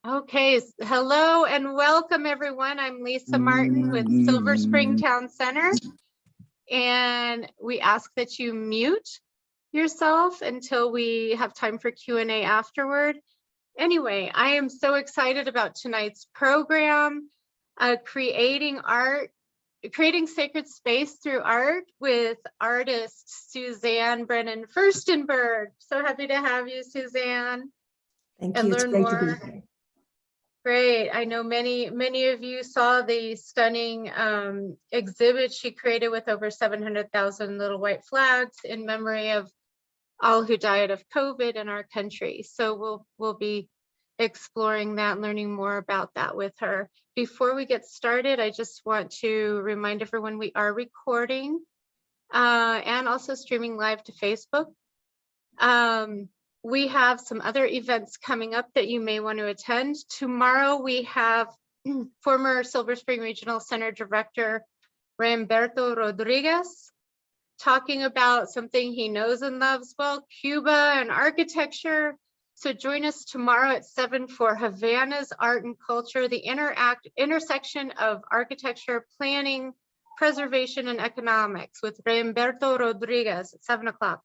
Okay, hello and welcome everyone. I'm Lisa Martin with Silver Spring Town Center, and we ask that you mute yourself until we have time for Q&A afterward. Anyway, I am so excited about tonight's program, creating sacred space through art with artist Suzanne Firstenberg. So happy to have you, Suzanne. Thank you. It's great to be here. Great. I know many of you saw the stunning exhibit she created with over 700,000 little white flags in memory of all who died of COVID in our country. So we'll be exploring that, learning more about that with her. Before we get started, I just want to remind everyone we are recording and also streaming live to Facebook. We have some other events coming up that you may want to attend. Tomorrow we have former Silver Spring Regional Center Director Ramberto Rodriguez talking about something he knows and loves well, Cuba and architecture. So join us tomorrow at 7 for Havana's Art and Culture, the intersection of architecture, planning, preservation, and economics with Ramberto Rodriguez at 7 o'clock.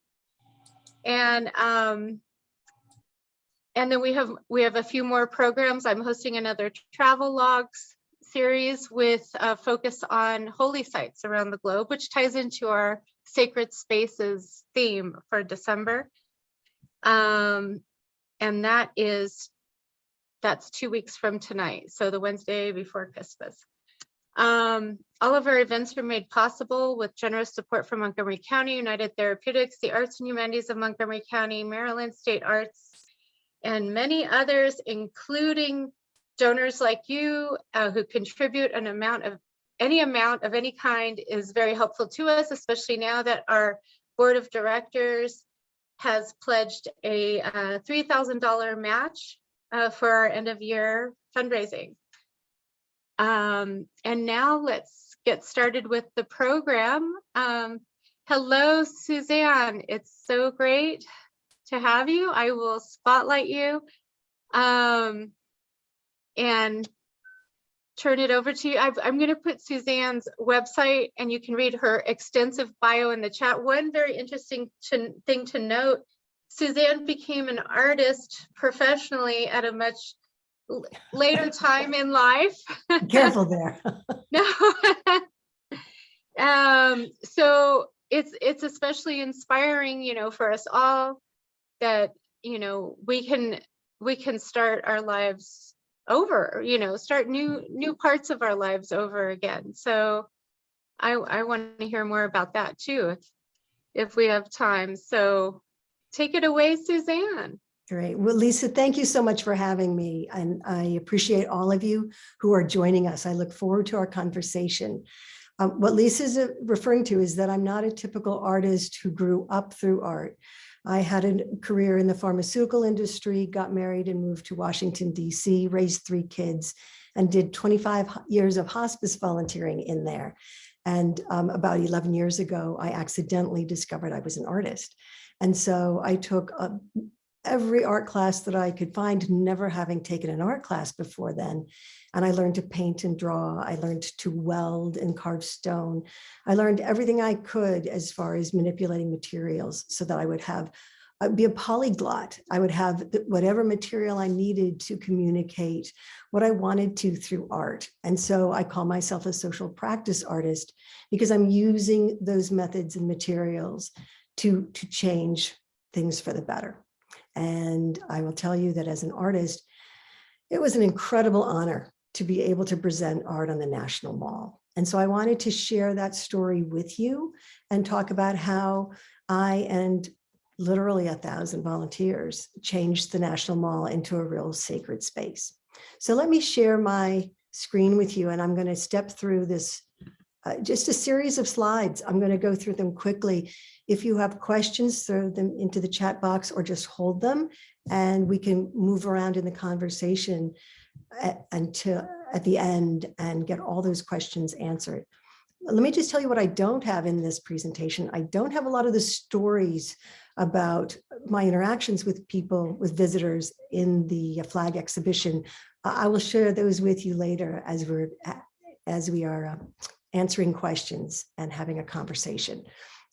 And then we have a few more programs. I'm hosting another travel logs series with a focus on holy sites around the globe, which ties into our sacred spaces theme for December. And that's 2 weeks from tonight, so the Wednesday before Christmas. All of our events are made possible with generous support from Montgomery County, United Therapeutics, the Arts and Humanities of Montgomery County, Maryland State Arts, and many others, including donors like you who contribute any amount of any kind is very helpful to us, especially now that our board of directors has pledged a $3,000 match for our end of year fundraising. And now let's get started with the program. Hello, Suzanne. It's so great to have you. I will spotlight you and turn it over to you. I'm going to put Suzanne's website and you can read her extensive bio in the chat. One very interesting thing to note, Suzanne became an artist professionally at a much later time in life. Careful there. No. So it's especially inspiring, for us all that, we can start our lives over, start new parts of our lives over again. So I want to hear more about that too, if we have time. So take it away, Suzanne. Great. Well, Lisa, thank you so much for having me. And I appreciate all of you who are joining us. I look forward to our conversation. What Lisa's referring to is that I'm not a typical artist who grew up through art. I had a career in the pharmaceutical industry, got married and moved to Washington, D.C., raised 3 kids, and did 25 years of hospice volunteering in there. And about 11 years ago, I accidentally discovered I was an artist. And so I took every art class that I could find, never having taken an art class before then. And I learned to paint and draw. I learned to weld and carve stone. I learned everything I could as far as manipulating materials so that I would be a polyglot. I would have whatever material I needed to communicate what I wanted to through art. And so I call myself a social practice artist because I'm using those methods and materials to change things for the better. And I will tell you that as an artist, it was an incredible honor to be able to present art on the National Mall. And so I wanted to share that story with you and talk about how I and literally 1,000 volunteers changed the National Mall into a real sacred space. So let me share my screen with you, and I'm going to step through this, just a series of slides. I'm going to go through them quickly. If you have questions, throw them into the chat box or just hold them, and we can move around in the conversation until at the end and get all those questions answered. Let me just tell you what I don't have in this presentation. I don't have a lot of the stories about my interactions with people, with visitors in the flag exhibition. I will share those with you later as we are answering questions and having a conversation.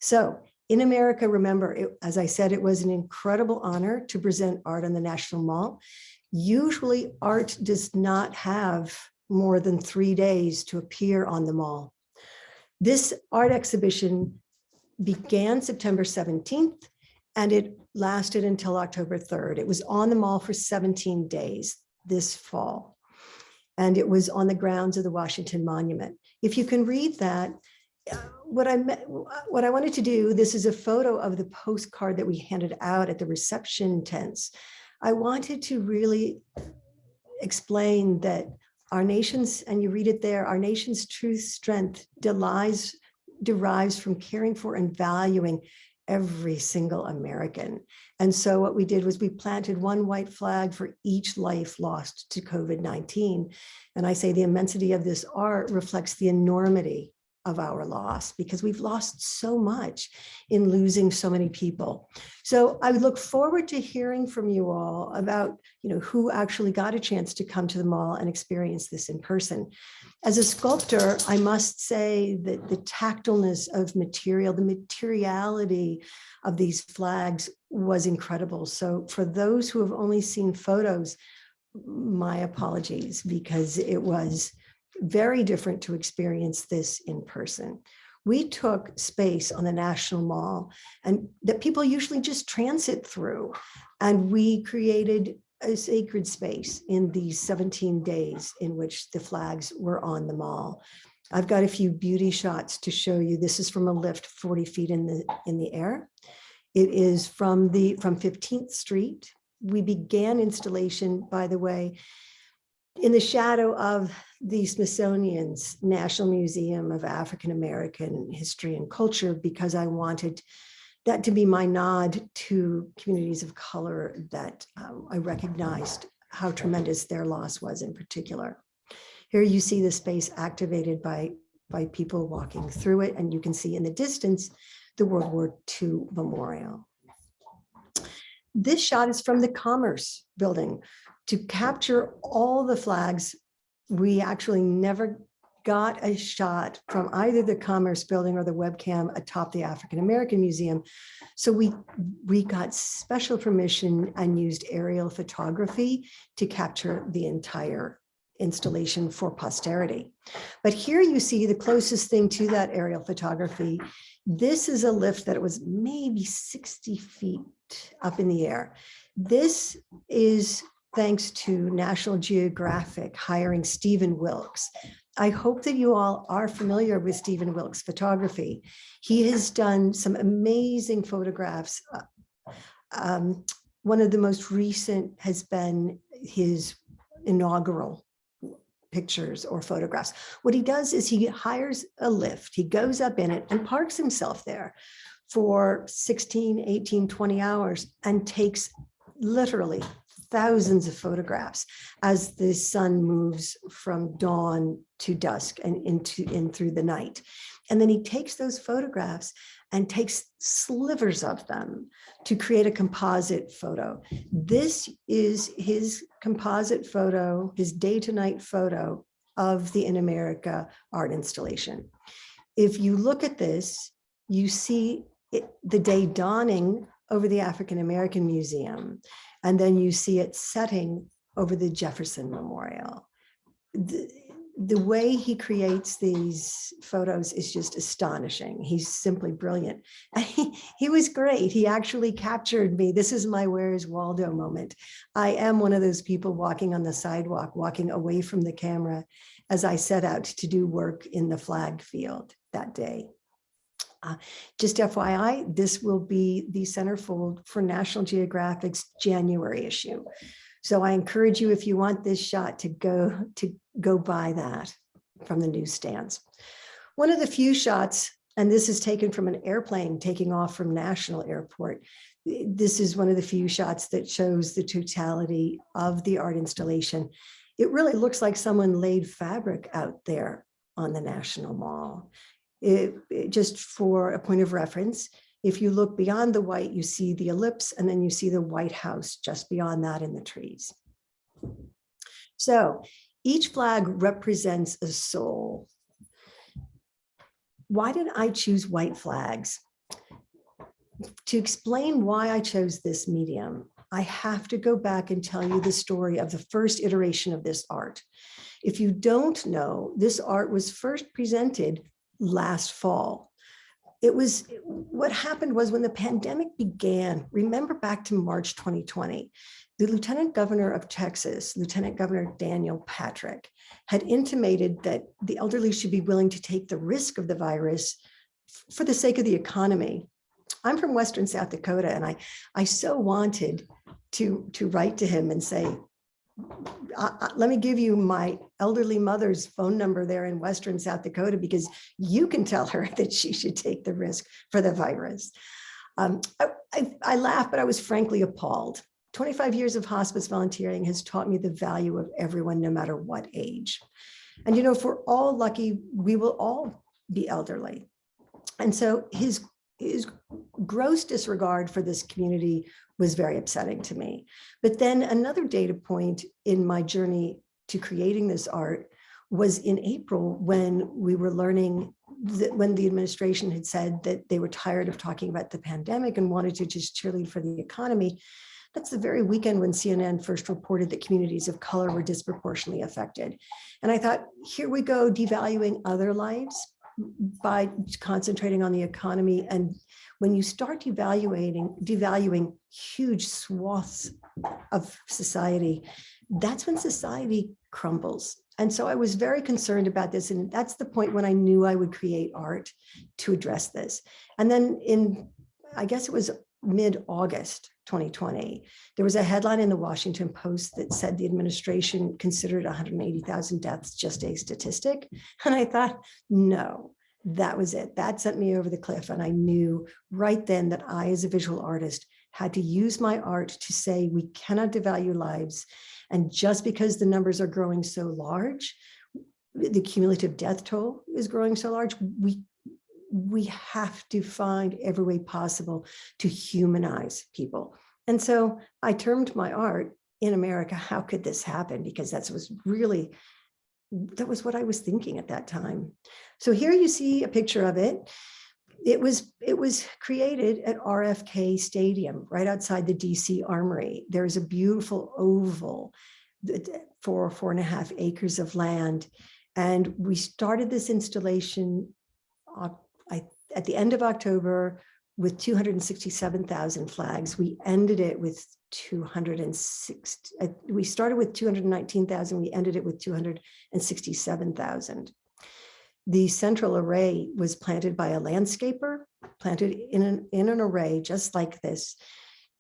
So in America, remember, as I said, it was an incredible honor to present art on the National Mall. Usually art does not have more than 3 days to appear on the mall. This art exhibition began September 17th and it lasted until October 3rd. It was on the mall for 17 days this fall. And it was on the grounds of the Washington Monument. If you can read that, what I wanted to do, this is a photo of the postcard that we handed out at the reception tents. I wanted to really explain that our nation's, and you read it there, our nation's true strength derives from caring for and valuing every single American. And so what we did was we planted one white flag for each life lost to COVID-19. And I say the immensity of this art reflects the enormity of our loss, because we've lost so much in losing so many people. So I look forward to hearing from you all about, who actually got a chance to come to the mall and experience this in person. As a sculptor, I must say that the tactileness of material, the materiality of these flags was incredible. So for those who have only seen photos, my apologies, because it was very different to experience this in person. We took space on the National Mall and that people usually just transit through, and we created a sacred space in these 17 days in which the flags were on the mall. I've got a few beauty shots to show you. This is from a lift 40 feet in the air. It is from 15th Street. We began installation, by the way, in the shadow of the Smithsonian's National Museum of African American History and Culture, because I wanted that to be my nod to communities of color that I recognized how tremendous their loss was in particular. Here you see the space activated by people walking through it, and you can see in the distance the World War II memorial. This shot is from the Commerce Building. To capture all the flags, we actually never got a shot from either the Commerce Building or the webcam atop the African American Museum. So we got special permission and used aerial photography to capture the entire installation for posterity. But here you see the closest thing to that aerial photography. This is a lift that was maybe 60 feet up in the air. This is thanks to National Geographic hiring Stephen Wilkes. I hope that you all are familiar with Stephen Wilkes' photography. He has done some amazing photographs. One of the most recent has been his inaugural pictures or photographs. What he does is he hires a lift, he goes up in it and parks himself there for 16, 18, 20 hours and takes literally thousands of photographs as the sun moves from dawn to dusk and in through the night. And then he takes those photographs and takes slivers of them to create a composite photo. This is his composite photo, his day to night photo of the In America art installation. If you look at this, you see the day dawning over the African American Museum, and then you see it setting over the Jefferson Memorial. The way he creates these photos is just astonishing. He's simply brilliant. He was great. He actually captured me. This is my Where's Waldo moment. I am one of those people walking on the sidewalk, walking away from the camera as I set out to do work in the flag field that day. Just FYI, this will be the centerfold for National Geographic's January issue. So I encourage you, if you want this shot, to go buy that from the newsstands. One of the few shots, and this is taken from an airplane taking off from National Airport. This is one of the few shots that shows the totality of the art installation. It really looks like someone laid fabric out there on the National Mall. Just for a point of reference, If you look beyond the white, you see the ellipse, and then you see the White House just beyond that in the trees. So each flag represents a soul. Why did I choose white flags? To explain why I chose this medium, I have to go back and tell you the story of the first iteration of this art. If you don't know, this art was first presented last fall. What happened was when the pandemic began, remember back to March 2020, the Lieutenant Governor of Texas, Lieutenant Governor Daniel Patrick, had intimated that the elderly should be willing to take the risk of the virus for the sake of the economy. I'm from Western South Dakota, and I so wanted to write to him and say, let me give you my elderly mother's phone number there in Western South Dakota, because you can tell her that she should take the risk for the virus. I laughed, but I was frankly appalled. 25 years of hospice volunteering has taught me the value of everyone, no matter what age. And, you know, if we're all lucky, we will all be elderly. And so his gross disregard for this community was very upsetting to me. But then another data point in my journey to creating this art was in April, when we were learning that when the administration had said that they were tired of talking about the pandemic and wanted to just cheerlead for the economy. That's the very weekend when CNN first reported that communities of color were disproportionately affected. And I thought, here we go, devaluing other lives by concentrating on the economy. And when you start devaluing huge swaths of society, that's when society crumbles. And so I was very concerned about this. And that's the point when I knew I would create art to address this. And then I guess it was mid-August 2020, there was a headline in the Washington Post that said the administration considered 180,000 deaths just a statistic. And I thought, no, that was it. That sent me over the cliff. And I knew right then that I, as a visual artist, had to use my art to say we cannot devalue lives. And just because the numbers are growing so large, the cumulative death toll is growing so large, we have to find every way possible to humanize people. And so I termed my art, In America, How Could This Happen? Because that was what I was thinking at that time. So here you see a picture of it. It was created at RFK Stadium, right outside the DC Armory. There's a beautiful oval for 4.5 acres of land. And we started this installation at the end of October with 267,000 flags. We ended it with 206. We started with 219,000. We ended it with 267,000. The central array was planted by a landscaper, planted in an array just like this,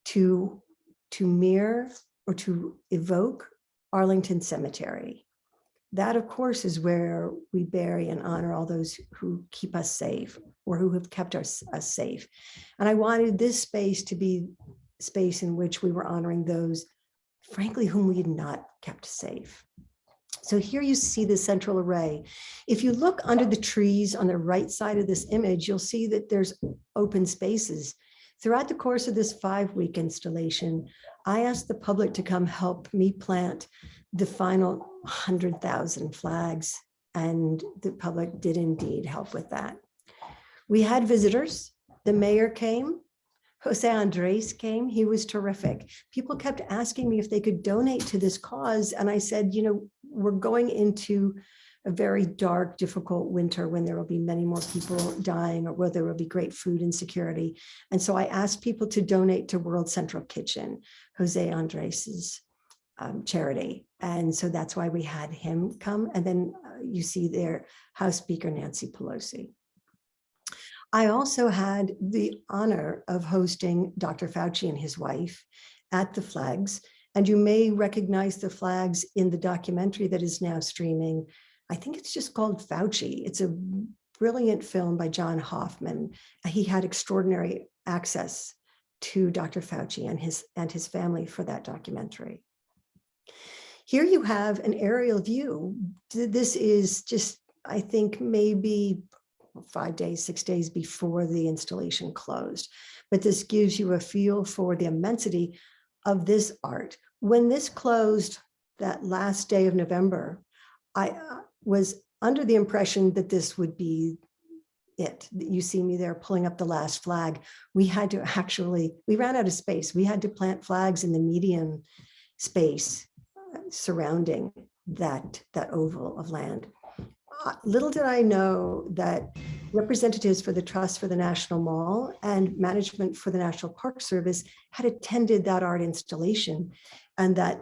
to mirror or to evoke Arlington Cemetery. That, of course, is where we bury and honor all those who keep us safe or who have kept us safe. And I wanted this space to be space in which we were honoring those, frankly, whom we had not kept safe. So here you see the central array. If you look under the trees on the right side of this image, you'll see that there's open spaces. Throughout the course of this 5-week installation, I asked the public to come help me plant the final 100,000 flags, and the public did indeed help with that. We had visitors. The mayor came. Jose Andres came. He was terrific. People kept asking me if they could donate to this cause. And I said, you know, we're going into a very dark, difficult winter when there will be many more people dying, or where there will be great food insecurity. And so I asked people to donate to World Central Kitchen, Jose Andres's charity. And so that's why we had him come. And then you see there House Speaker Nancy Pelosi. I also had the honor of hosting Dr. Fauci and his wife at the flags. And you may recognize the flags in the documentary that is now streaming. I think it's just called Fauci. It's a brilliant film by John Hoffman. He had extraordinary access to Dr. Fauci and his family for that documentary. Here you have an aerial view. This is just, I think, maybe 5 days, 6 days before the installation closed. But this gives you a feel for the immensity of this art. When this closed that last day of November, I was under the impression that this would be it. You see me there pulling up the last flag. We had to we ran out of space. We had to plant flags in the median space surrounding that oval of land. Little did I know that representatives for the Trust for the National Mall and management for the National Park Service had attended that art installation, and that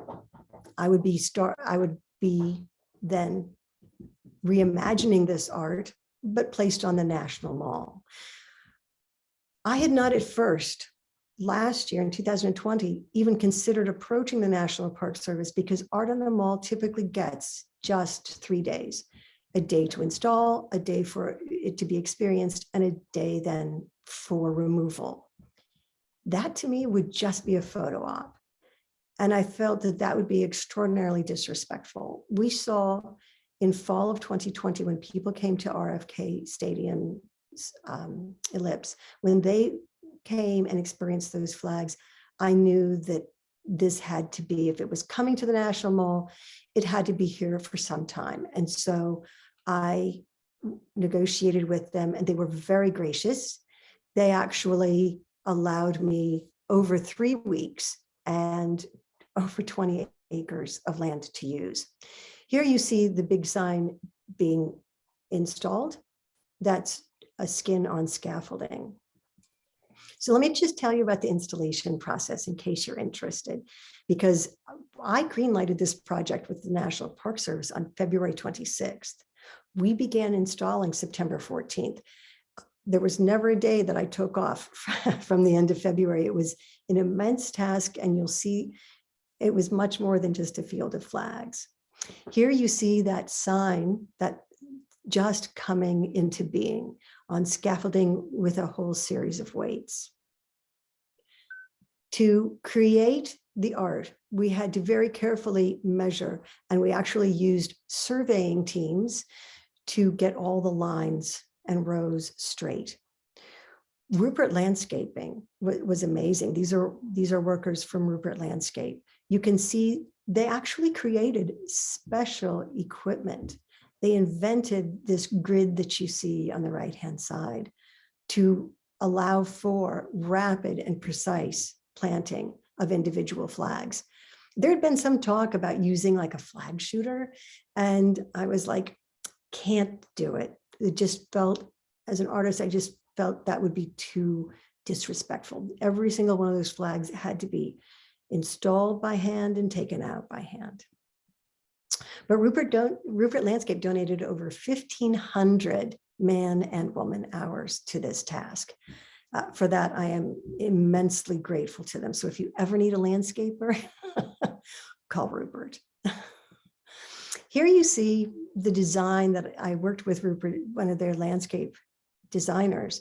I would be then reimagining this art, but placed on the National Mall. I had not at first, last year in 2020, even considered approaching the National Park Service because art on the mall typically gets just 3 days. A day to install, a day for it to be experienced, and a day then for removal. That to me would just be a photo op. And I felt that that would be extraordinarily disrespectful. We saw in fall of 2020, when people came to RFK Stadium Ellipse, when they came and experienced those flags, I knew that this had to be, if it was coming to the National Mall, it had to be here for some time. And so I negotiated with them, and they were very gracious. They actually allowed me over 3 weeks and over 20 acres of land to use. Here you see the big sign being installed. That's a skin on scaffolding. So let me just tell you about the installation process in case you're interested, because I greenlighted this project with the National Park Service on February 26th. We began installing September 14th. There was never a day that I took off from the end of February. It was an immense task, and you'll see it was much more than just a field of flags. Here you see that sign that just coming into being on scaffolding with a whole series of weights. To create the art, we had to very carefully measure, and we actually used surveying teams to get all the lines and rows straight. Rupert Landscaping was amazing. These are workers from Rupert Landscape. You can see they actually created special equipment. They invented this grid that you see on the right-hand side to allow for rapid and precise planting of individual flags. There had been some talk about using like a flag shooter, and I was like, can't do it. It just felt, as an artist, I just felt that would be too disrespectful. Every single one of those flags had to be installed by hand and taken out by hand. But Rupert Landscape donated over 1,500 man and woman hours to this task. For that, I am immensely grateful to them. So if you ever need a landscaper, call Rupert. Here you see the design that I worked with Rupert, one of their landscape designers,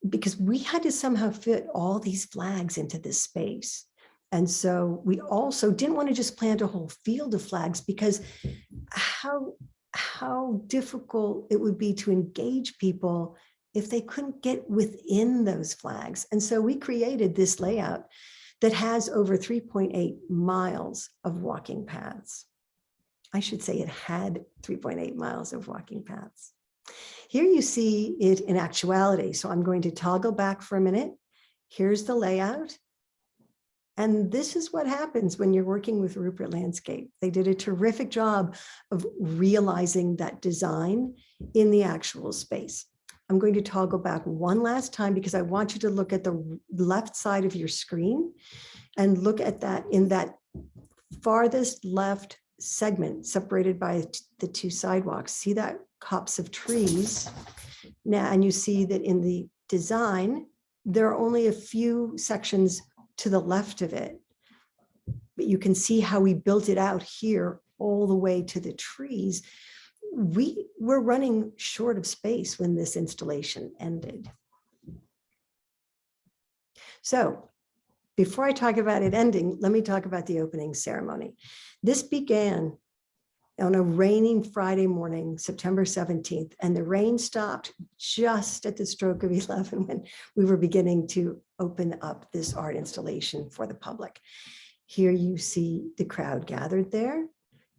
because we had to somehow fit all these flags into this space. And so we also didn't want to just plant a whole field of flags, because how difficult it would be to engage people if they couldn't get within those flags. And so we created this layout that has over 3.8 miles of walking paths. I should say it had 3.8 miles of walking paths. Here you see it in actuality. So I'm going to toggle back for a minute. Here's the layout. And this is what happens when you're working with Rupert Landscape. They did a terrific job of realizing that design in the actual space. I'm going to toggle back one last time because I want you to look at the left side of your screen and look at that in that farthest left segment separated by the two sidewalks. See that copse of trees now, and you see that in the design, there are only a few sections to the left of it, but you can see how we built it out here all the way to the trees. We were running short of space when this installation ended. So before I talk about it ending, let me talk about the opening ceremony. This began on a raining Friday morning, September 17th, and the rain stopped just at the stroke of 11 when we were beginning to open up this art installation for the public. Here you see the crowd gathered there.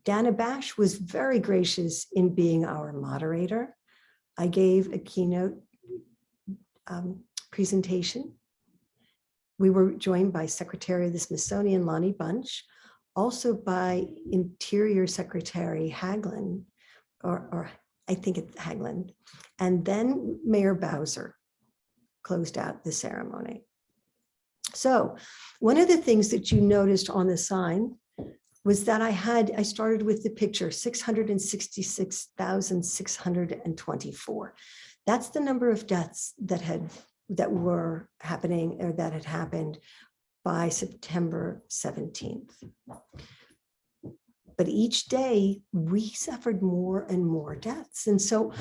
Dana Bash was very gracious in being our moderator. I gave a keynote presentation. We were joined by Secretary of the Smithsonian, Lonnie Bunch, also by Interior Secretary Haglund, or I think it's Haglund, and then Mayor Bowser closed out the ceremony. So one of the things that you noticed on the sign was that I started with the picture 666,624. That's the number of deaths that were happening or that had happened by September 17th. But each day we suffered more and more deaths. And so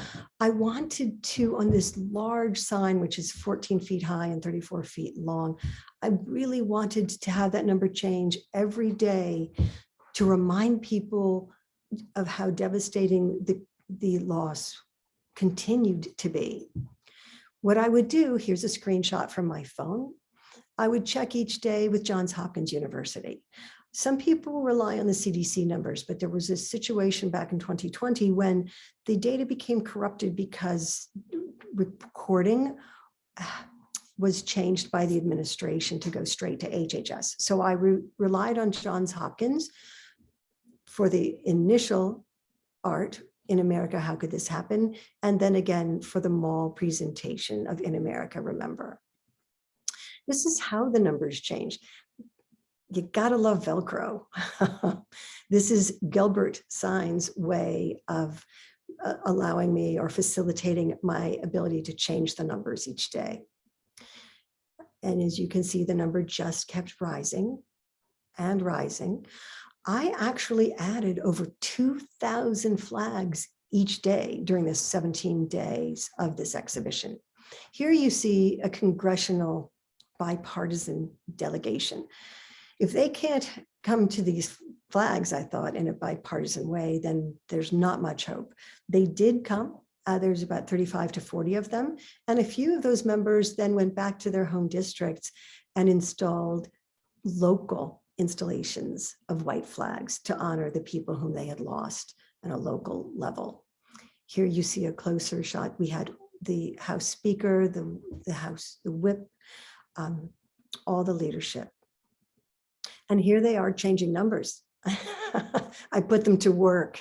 I wanted to, on this large sign, which is 14 feet high and 34 feet long, I really wanted to have that number change every day to remind people of how devastating the loss continued to be. What I would do, here's a screenshot from my phone. I would check each day with Johns Hopkins University. Some people rely on the CDC numbers, but there was a situation back in 2020 when the data became corrupted because recording was changed by the administration to go straight to HHS. So I relied on Johns Hopkins for the initial art, In America, How Could This Happen? And then again for the mall presentation of In America, Remember. This is how the numbers changed. You gotta love Velcro. This is Gilbert Sign's way of allowing me or facilitating my ability to change the numbers each day. And as you can see, the number just kept rising and rising. I actually added over 2,000 flags each day during the 17 days of this exhibition. Here you see a congressional bipartisan delegation. If they can't come to these flags, I thought, in a bipartisan way, then there's not much hope. They did come. There's about 35 to 40 of them. And a few of those members then went back to their home districts and installed local installations of white flags to honor the people whom they had lost on a local level. Here you see a closer shot. We had the House Speaker, the whip, all the leadership. And here they are changing numbers. I put them to work.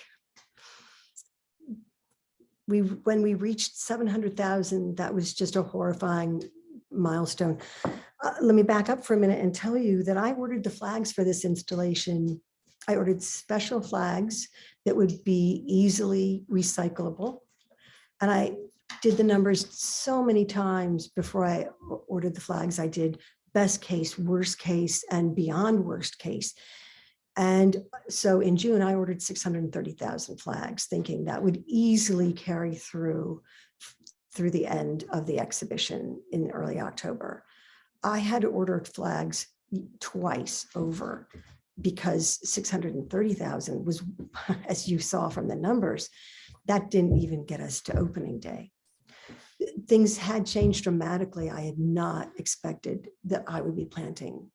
When we reached 700,000, that was just a horrifying milestone. Let me back up for a minute and tell you that I ordered the flags for this installation. I ordered special flags that would be easily recyclable. And I did the numbers so many times before I ordered the flags. I did best case, worst case, and beyond worst case. And so in June, I ordered 630,000 flags, thinking that would easily carry through the end of the exhibition in early October. I had to order flags twice over because 630,000 was, as you saw from the numbers, that didn't even get us to opening day. Things had changed dramatically. I had not expected that I would be planting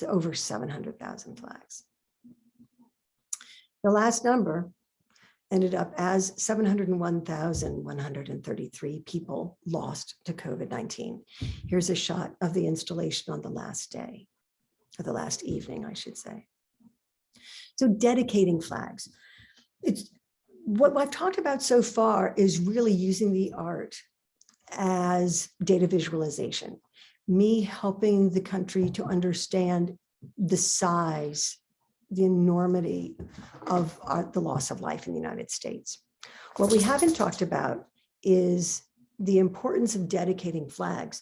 over 700,000 flags. The last number ended up as 701,133 people lost to COVID-19. Here's a shot of the installation on the last day, or the last evening, I should say. So dedicating flags. It's what I've talked about so far is really using the art as data visualization, me helping the country to understand the size, the enormity of the loss of life in the United States. What we haven't talked about is the importance of dedicating flags.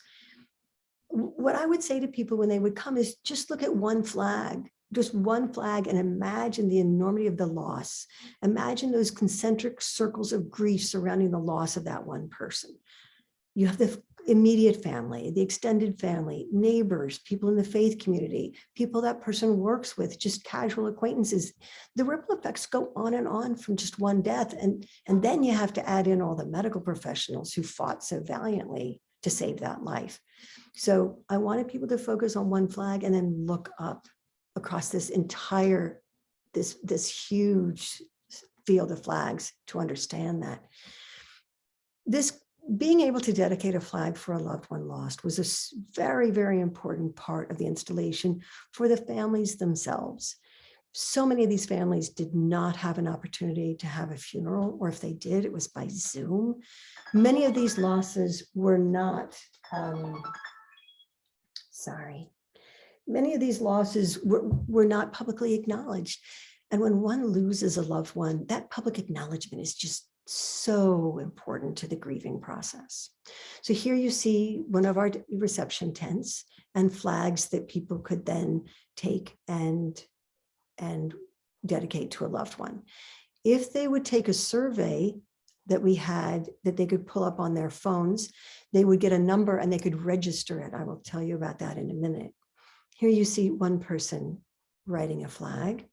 What I would say to people when they would come is just look at one flag, just one flag, and imagine the enormity of the loss. Imagine those concentric circles of grief surrounding the loss of that one person. You have immediate family, the extended family, neighbors, people in the faith community, people that person works with, just casual acquaintances. The ripple effects go on and on from just one death. And then you have to add in all the medical professionals who fought so valiantly to save that life. So I wanted people to focus on one flag and then look up across this entire, this huge field of flags to understand that. This being able to dedicate a flag for a loved one lost was a very, very important part of the installation for the families themselves. So many of these families did not have an opportunity to have a funeral, or if they did, it was by Zoom. Many of these losses were not, many of these losses were not publicly acknowledged. And when one loses a loved one, that public acknowledgement is just so important to the grieving process. So here you see one of our reception tents and flags that people could then take and dedicate to a loved one. If they would take a survey that we had that they could pull up on their phones, they would get a number and they could register it. I will tell you about that in a minute. Here you see one person writing a flag.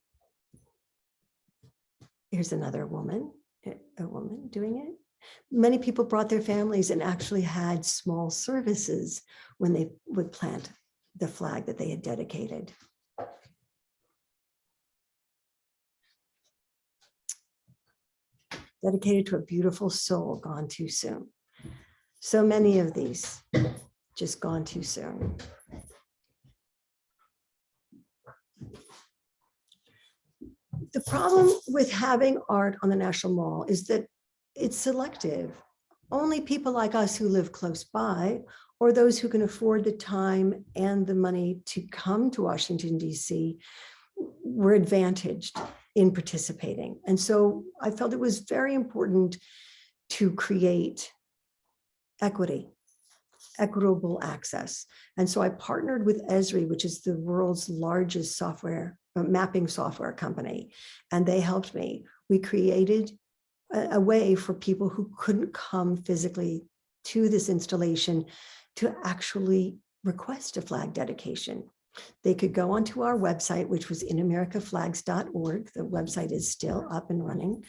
Here's another woman, a woman doing it. Many people brought their families and actually had small services when they would plant the flag that they had dedicated. Dedicated to a beautiful soul gone too soon. So many of these just gone too soon. The problem with having art on the National Mall is that it's selective. Only people like us who live close by, or those who can afford the time and the money to come to Washington, D.C., were advantaged in participating. And so I felt it was very important to create equity, equitable access. And so I partnered with Esri, which is the world's largest mapping software company, and they helped me. We created a way for people who couldn't come physically to this installation to actually request a flag dedication. They could go onto our website, which was inamericaflags.org. The website is still up and running.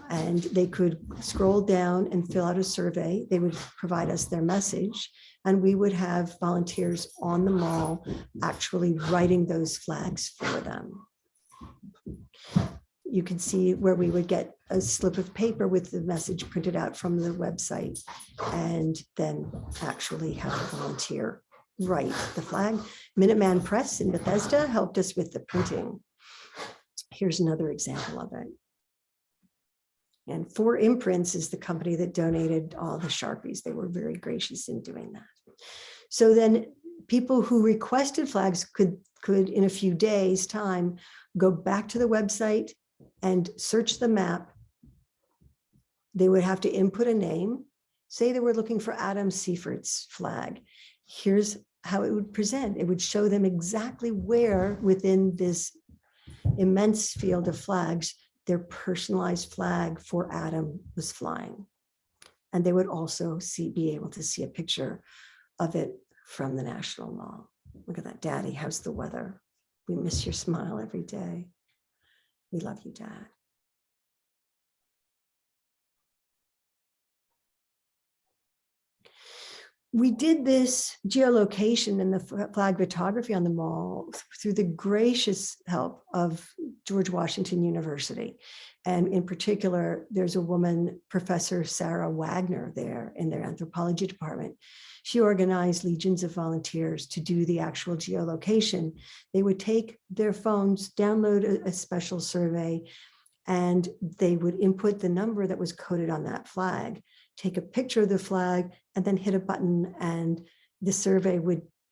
And they could scroll down and fill out a survey. They would provide us their message, and we would have volunteers on the mall actually writing those flags for them. You can see where we would get a slip of paper with the message printed out from the website, and then actually have a volunteer write the flag. Minuteman Press in Bethesda helped us with the printing. Here's another example of it. And 4 Imprints is the company that donated all the Sharpies. They were very gracious in doing that. So then people who requested flags could in a few days' time go back to the website and search the map. They would have to input a name. Say they were looking for Adam Seifert's flag. Here's how it would present. It would show them exactly where within this immense field of flags their personalized flag for Adam was flying. And they would also be able to see a picture of it from the National Mall. Look at that, Daddy, how's the weather? We miss your smile every day. We love you, Dad. We did this geolocation and the flag photography on the mall through the gracious help of George Washington University. And in particular, there's a woman, Professor Sarah Wagner, there in their anthropology department. She organized legions of volunteers to do the actual geolocation. They would take their phones, download a special survey, and they would input the number that was coded on that flag, take a picture of the flag, and then hit a button, and the survey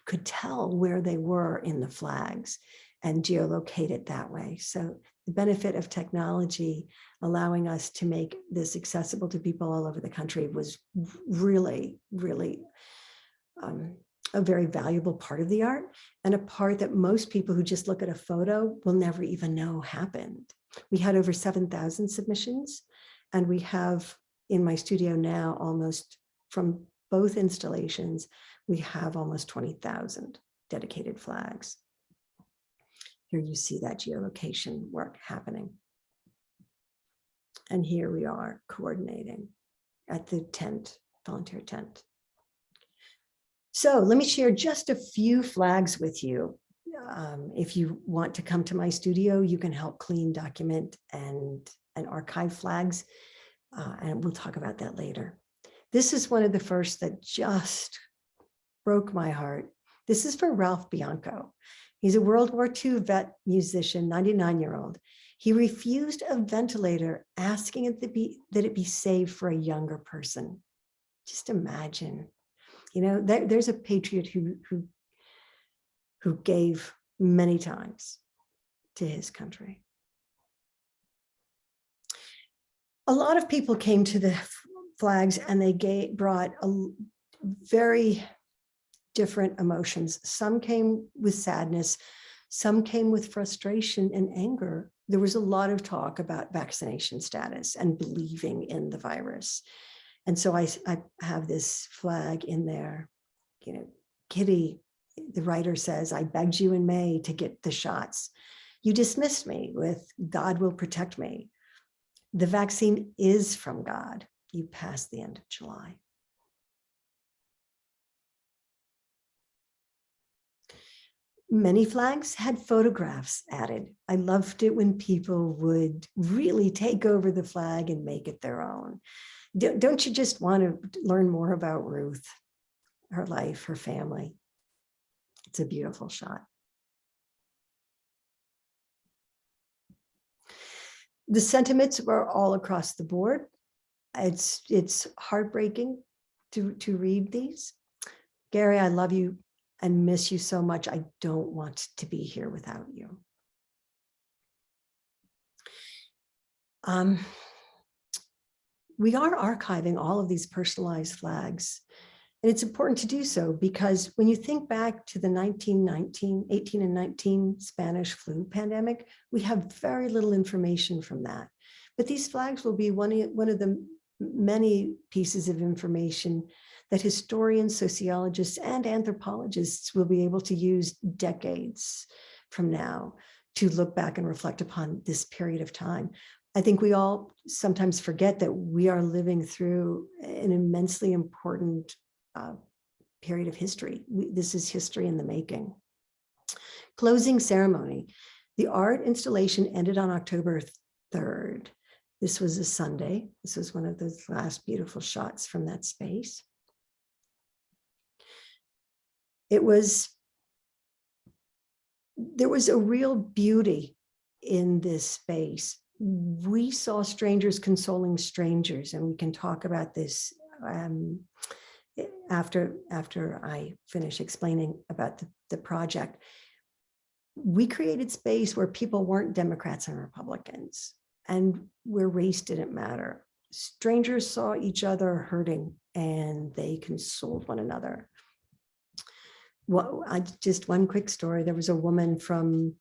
could tell where they were in the flags and geolocate it that way. So the benefit of technology allowing us to make this accessible to people all over the country was really, really a very valuable part of the art, and a part that most people who just look at a photo will never even know happened. We had over 7,000 submissions, and we have in my studio now almost from both installations, we have almost 20,000 dedicated flags. Here you see that geolocation work happening. And here we are coordinating at the tent, volunteer tent. So let me share just a few flags with you. If you want to come to my studio, you can help clean, document, and archive flags. And we'll talk about that later. This is one of the first that just broke my heart. This is for Ralph Bianco. He's a World War II vet musician, 99-year-old. He refused a ventilator, asking it that it be saved for a younger person. Just imagine, you know, there's a patriot who gave many times to his country. A lot of people came to the flags and they brought a very different emotions. Some came with sadness, some came with frustration and anger. There was a lot of talk about vaccination status and believing in the virus. And so I have this flag in there, you know, Kitty, the writer says, I begged you in May to get the shots. You dismissed me with God will protect me. The vaccine is from God. You passed the end of July. Many flags had photographs added. I loved it when people would really take over the flag and make it their own. Don't you just want to learn more about Ruth, her life, her family? It's a beautiful shot. The sentiments were all across the board. It's heartbreaking to read these. Gary, I love you and miss you so much. I don't want to be here without you. We are archiving all of these personalized flags. And it's important to do so because when you think back to the 18 and 19 Spanish flu pandemic, we have very little information from that. But these flags will be one of the many pieces of information that historians, sociologists, and anthropologists will be able to use decades from now to look back and reflect upon this period of time. I think we all sometimes forget that we are living through an immensely important period of history. This is history in the making. Closing ceremony. The art installation ended on October 3rd. This was a Sunday. This was one of those last beautiful shots from that space. There was a real beauty in this space. We saw strangers consoling strangers, and we can talk about this after I finish explaining about the project. We created space where people weren't Democrats and Republicans, and where race didn't matter. Strangers saw each other hurting and they consoled one another. Well, just one quick story. There was a woman from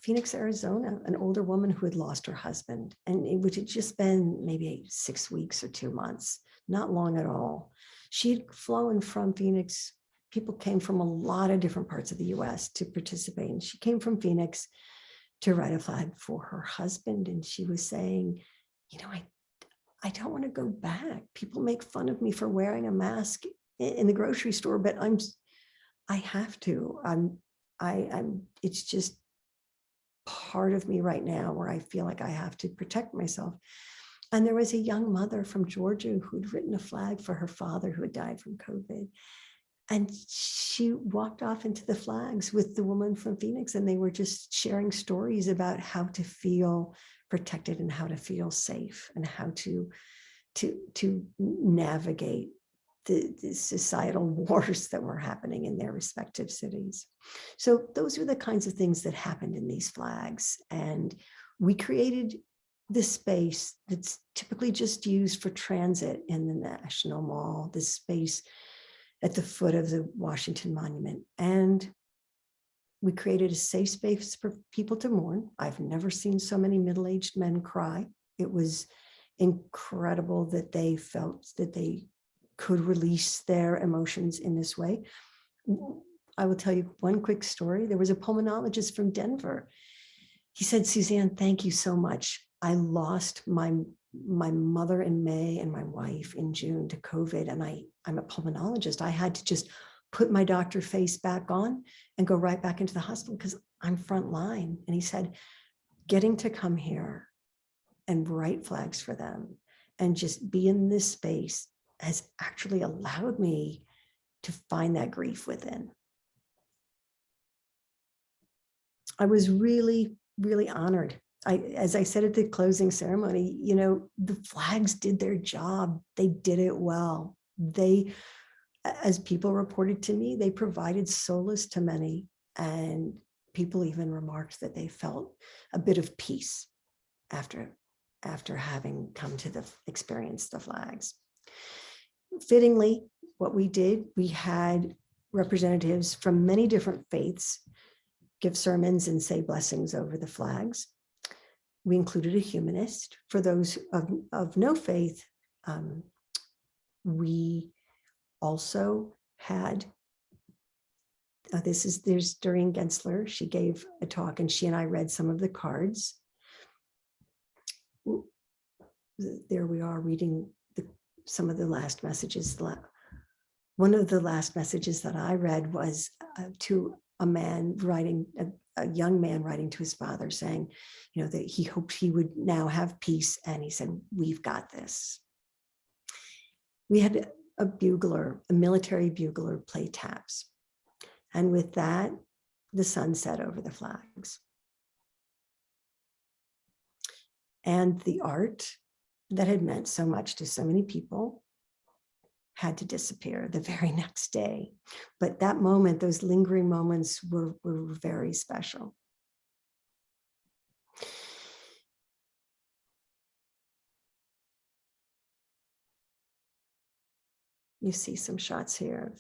Phoenix, Arizona, an older woman who had lost her husband, and it had just been maybe 6 weeks or 2 months, not long at all. She had flown from Phoenix. People came from a lot of different parts of the US to participate, and she came from Phoenix to write a flag for her husband. And she was saying, you know, I don't want to go back. People make fun of me for wearing a mask in the grocery store, but I have to. It's just part of me right now where I feel like I have to protect myself. And there was a young mother from Georgia who'd written a flag for her father who had died from COVID. And she walked off into the flags with the woman from Phoenix, and they were just sharing stories about how to feel protected and how to feel safe and how to navigate the societal wars that were happening in their respective cities. So those are the kinds of things that happened in these flags. And we created this space that's typically just used for transit in the National Mall, this space at the foot of the Washington Monument. And we created a safe space for people to mourn. I've never seen so many middle-aged men cry. It was incredible that they felt that they could release their emotions in this way. I will tell you one quick story. There was a pulmonologist from Denver. He said, Suzanne, thank you so much. I lost my mother in May and my wife in June to COVID. And I'm a pulmonologist. I had to just put my doctor face back on and go right back into the hospital because I'm frontline. And he said, getting to come here and write flags for them and just be in this space has actually allowed me to find that grief within. I was really, really honored. As I said at the closing ceremony, you know, the flags did their job. They did it well. They, as people reported to me, they provided solace to many. And people even remarked that they felt a bit of peace after having come to experience the flags. Fittingly, what we did, we had representatives from many different faiths give sermons and say blessings over the flags. We included a humanist. For those of no faith, we also had, there's Doreen Gensler. She gave a talk and she and I read some of the cards. There we are reading some of the last messages. One of the last messages that I read was to a man writing, a young man writing to his father saying, you know, that he hoped he would now have peace. And he said, we've got this. We had a bugler, a military bugler play taps. And with that, the sun set over the flags. And the art that had meant so much to so many people had to disappear the very next day. But that moment, those lingering moments were very special. You see some shots here,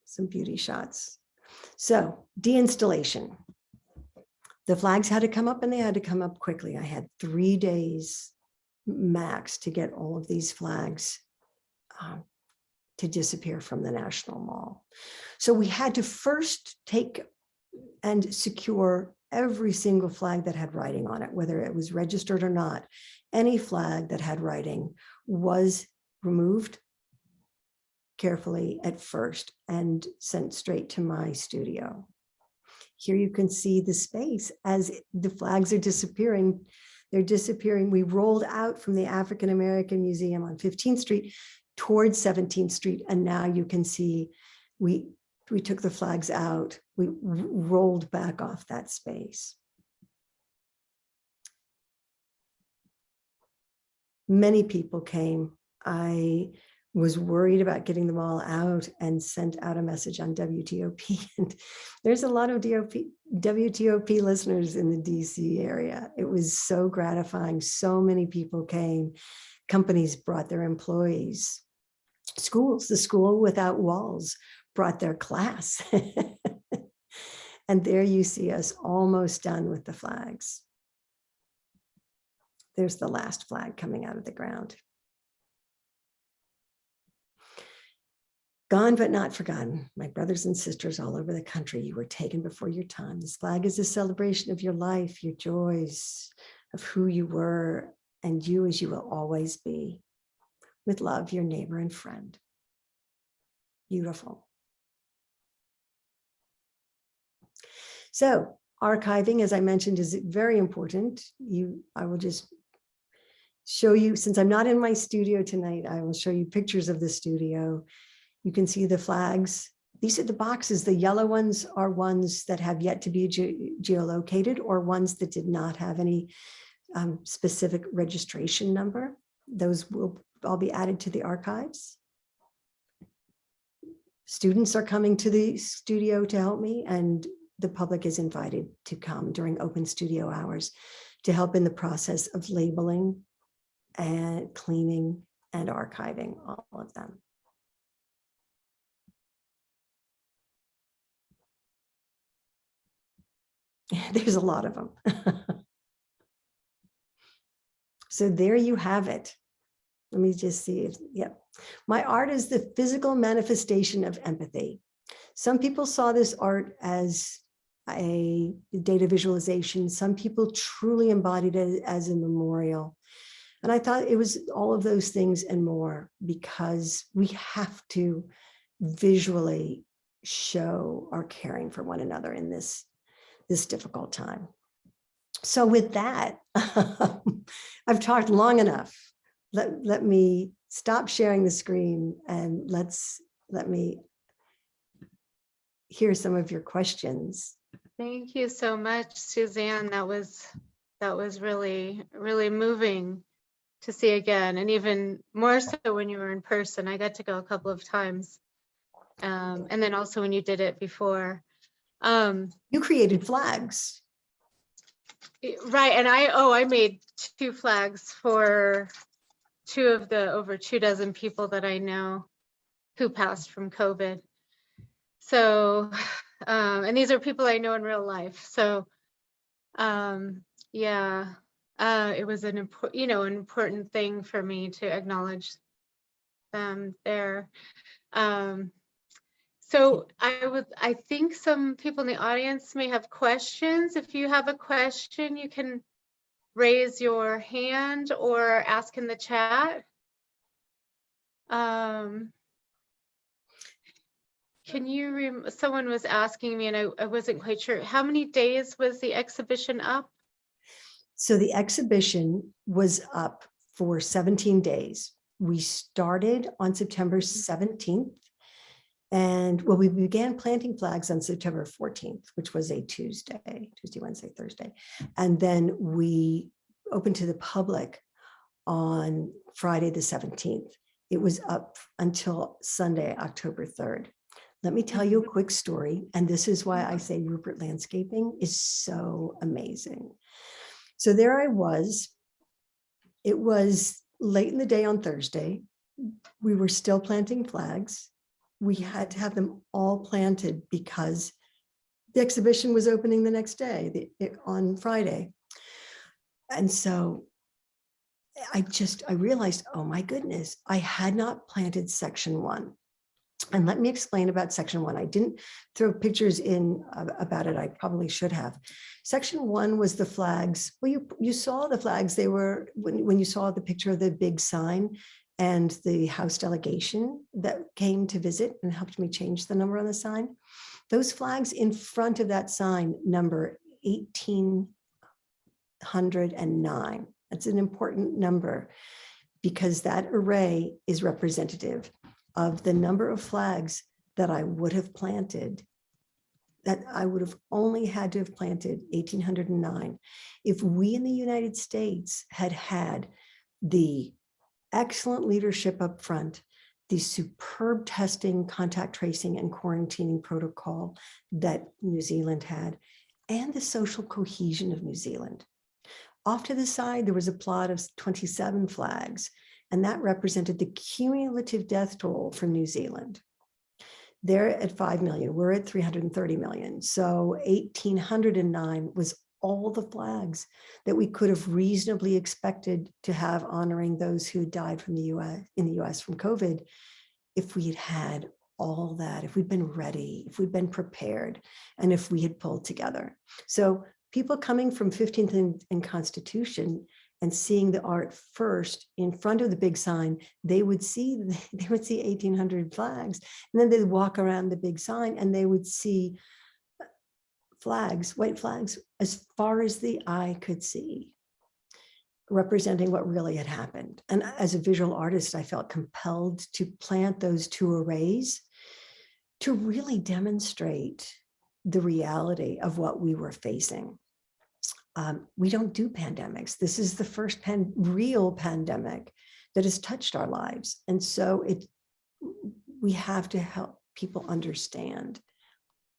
some beauty shots. So, deinstallation. The flags had to come up and they had to come up quickly. I had 3 days max to get all of these flags to disappear from the National Mall. So we had to first take and secure every single flag that had writing on it, whether it was registered or not. Any flag that had writing was removed carefully at first and sent straight to my studio. Here you can see the space as the flags are disappearing. They're disappearing. We rolled out from the African American Museum on 15th Street towards 17th Street. And now you can see we took the flags out. We rolled back off that space. Many people came. I was worried about getting them all out and sent out a message on WTOP. And there's a lot of WTOP listeners in the DC area. It was so gratifying. So many people came. Companies brought their employees. Schools, the School Without Walls brought their class. And there you see us almost done with the flags. There's the last flag coming out of the ground. Gone but not forgotten. My brothers and sisters all over the country, you were taken before your time. This flag is a celebration of your life, your joys, of who you were, and you as you will always be. With love, your neighbor and friend. Beautiful. So archiving, as I mentioned, is very important. I will just show you, since I'm not in my studio tonight, I will show you pictures of the studio. You can see the flags. These are the boxes. The yellow ones are ones that have yet to be geolocated or ones that did not have any specific registration number. Those will all be added to the archives. Students are coming to the studio to help me, and the public is invited to come during open studio hours to help in the process of labeling and cleaning and archiving all of them. There's a lot of them. So there you have it. Let me just see if, yep. My art is the physical manifestation of empathy. Some people saw this art as a data visualization. Some people truly embodied it as a memorial. And I thought it was all of those things and more, because we have to visually show our caring for one another in this difficult time. So with that, I've talked long enough. Let me stop sharing the screen and let me hear some of your questions. Thank you so much, Suzanne. That was really, really moving to see again, and even more so when you were in person. I got to go a couple of times. And then also when you did it before. You created flags. Right, and I made 2 flags for 2 of the over 24 people that I know who passed from COVID. So, and these are people I know in real life. So, yeah, it was an important thing for me to acknowledge them there. So I think some people in the audience may have questions. If you have a question, you can raise your hand or ask in the chat. Someone was asking me, and I wasn't quite sure, how many days was the exhibition up? So the exhibition was up for 17 days. We started on September 17th. And well, we began planting flags on September 14th, which was a Tuesday, Wednesday, Thursday. And then we opened to the public on Friday, the 17th. It was up until Sunday, October 3rd. Let me tell you a quick story. And this is why I say Rupert landscaping is so amazing. So there I was. It was late in the day on Thursday. We were still planting flags. We had to have them all planted because the exhibition was opening the next day, on Friday. And so I realized, oh my goodness, I had not planted section 1. And let me explain about section 1. I didn't throw pictures in about it. I probably should have. Section 1 was the flags. Well, you saw the flags. They were, when you saw the picture of the big sign and the House delegation that came to visit and helped me change the number on the sign. Those flags in front of that sign number 1809. That's an important number because that array is representative of the number of flags that I would have planted, that I would have only had to have planted 1809. If we in the United States had had the excellent leadership up front, the superb testing, contact tracing, and quarantining protocol that New Zealand had, and the social cohesion of New Zealand. Off to the side, there was a plot of 27 flags, and that represented the cumulative death toll for New Zealand. They're at 5 million, we're at 330 million. So 1809 was all the flags that we could have reasonably expected to have honoring those who died from the US, in the US from COVID, if we had had all that, if we'd been ready, if we'd been prepared, and if we had pulled together. So people coming from 15th and Constitution and seeing the art first in front of the big sign, they would see 1800 flags, and then they'd walk around the big sign and they would see flags, white flags, as far as the eye could see, representing what really had happened. And as a visual artist, I felt compelled to plant those 2 arrays to really demonstrate the reality of what we were facing. We don't do pandemics. This is the first real pandemic that has touched our lives. And so we have to help people understand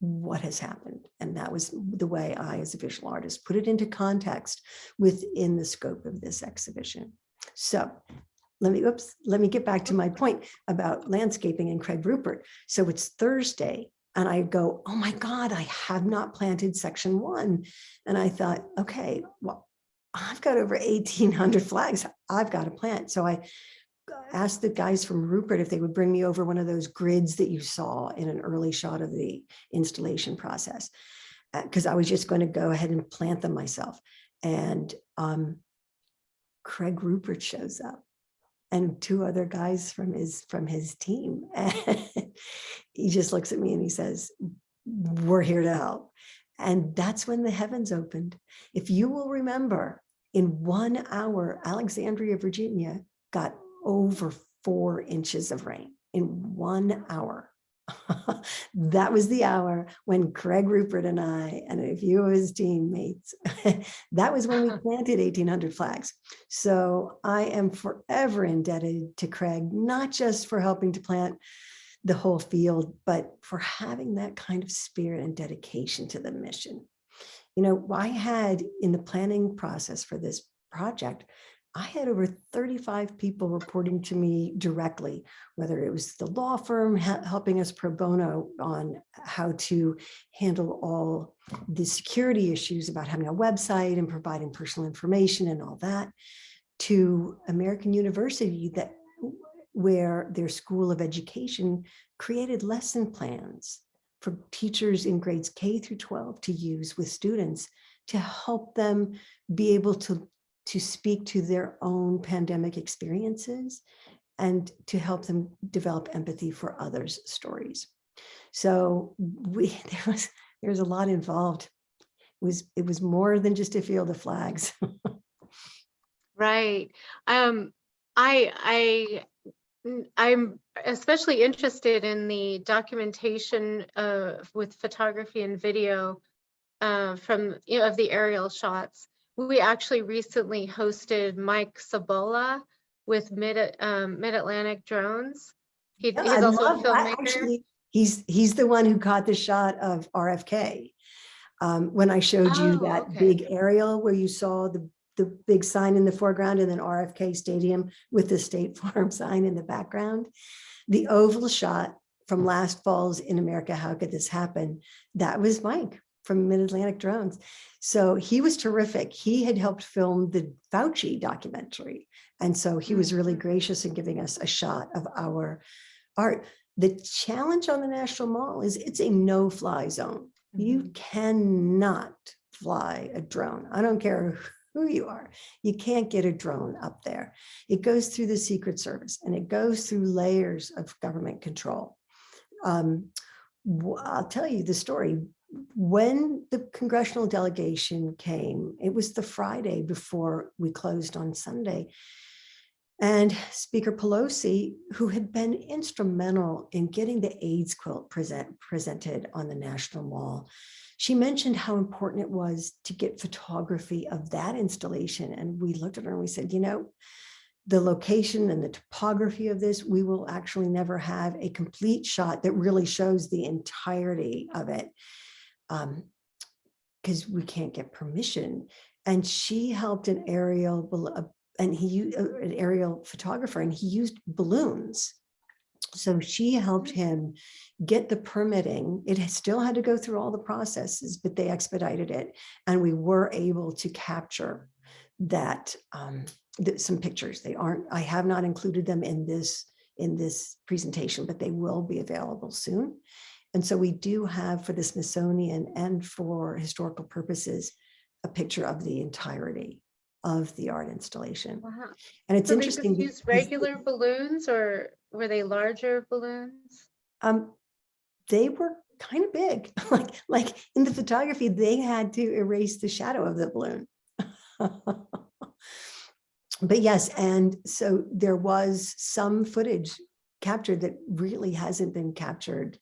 what has happened. And that was the way I, as a visual artist, put it into context within the scope of this exhibition. So let me get back to my point about landscaping and Craig Rupert. So it's Thursday, and I go, oh my God, I have not planted section 1. And I thought, okay, well, I've got over 1800 flags I've got to plant. So I asked the guys from Rupert if they would bring me over one of those grids that you saw in an early shot of the installation process, because I was just going to go ahead and plant them myself. And Craig Rupert shows up, and two other guys from his team. And he just looks at me and he says, "We're here to help." And that's when the heavens opened. If you will remember, in 1 hour, Alexandria, Virginia got over 4 inches of rain in 1 hour. That was the hour when Craig Rupert and I, and a few of his teammates, that was when we planted 1,800 flags. So I am forever indebted to Craig, not just for helping to plant the whole field, but for having that kind of spirit and dedication to the mission. You know, I had, in the planning process for this project, I had over 35 people reporting to me directly, whether it was the law firm helping us pro bono on how to handle all the security issues about having a website and providing personal information and all that, to American University, that where their School of Education created lesson plans for teachers in grades K through 12 to use with students to help them be able to speak to their own pandemic experiences and to help them develop empathy for others' stories. So there was a lot involved. It was more than just a field of flags. Right. I'm especially interested in the documentation with photography and video from of the aerial shots. We actually recently hosted Mike Sabola with Mid-Atlantic Drones. He's also a filmmaker. Actually, he's the one who caught the shot of RFK. When I showed you that big aerial where you saw the big sign in the foreground and then RFK Stadium with the State Farm sign in the background, the oval shot from last fall's In America, How Could This Happen? That was Mike from Mid-Atlantic Drones. So he was terrific. He had helped film the Fauci documentary. And so he was really gracious in giving us a shot of our art. The challenge on the National Mall is it's a no-fly zone. You cannot fly a drone. I don't care who you are. You can't get a drone up there. It goes through the Secret Service and it goes through layers of government control. I'll tell you the story. When the congressional delegation came, it was the Friday before we closed on Sunday. And Speaker Pelosi, who had been instrumental in getting the AIDS quilt presented on the National Mall, she mentioned how important it was to get photography of that installation. And we looked at her and we said, you know, the location and the topography of this, we will actually never have a complete shot that really shows the entirety of it, because we can't get permission. And she helped an aerial photographer, and he used balloons. So she helped him get the permitting. It still had to go through all the processes, but they expedited it. And we were able to capture that, some pictures. I have not included them in this presentation, but they will be available soon. And so we do have, for the Smithsonian and for historical purposes, a picture of the entirety of the art installation. Wow. And it's interesting. They just use regular balloons, or were they larger balloons? They were kind of big. like in the photography, they had to erase the shadow of the balloon. But yes, and so there was some footage captured that really hasn't been captured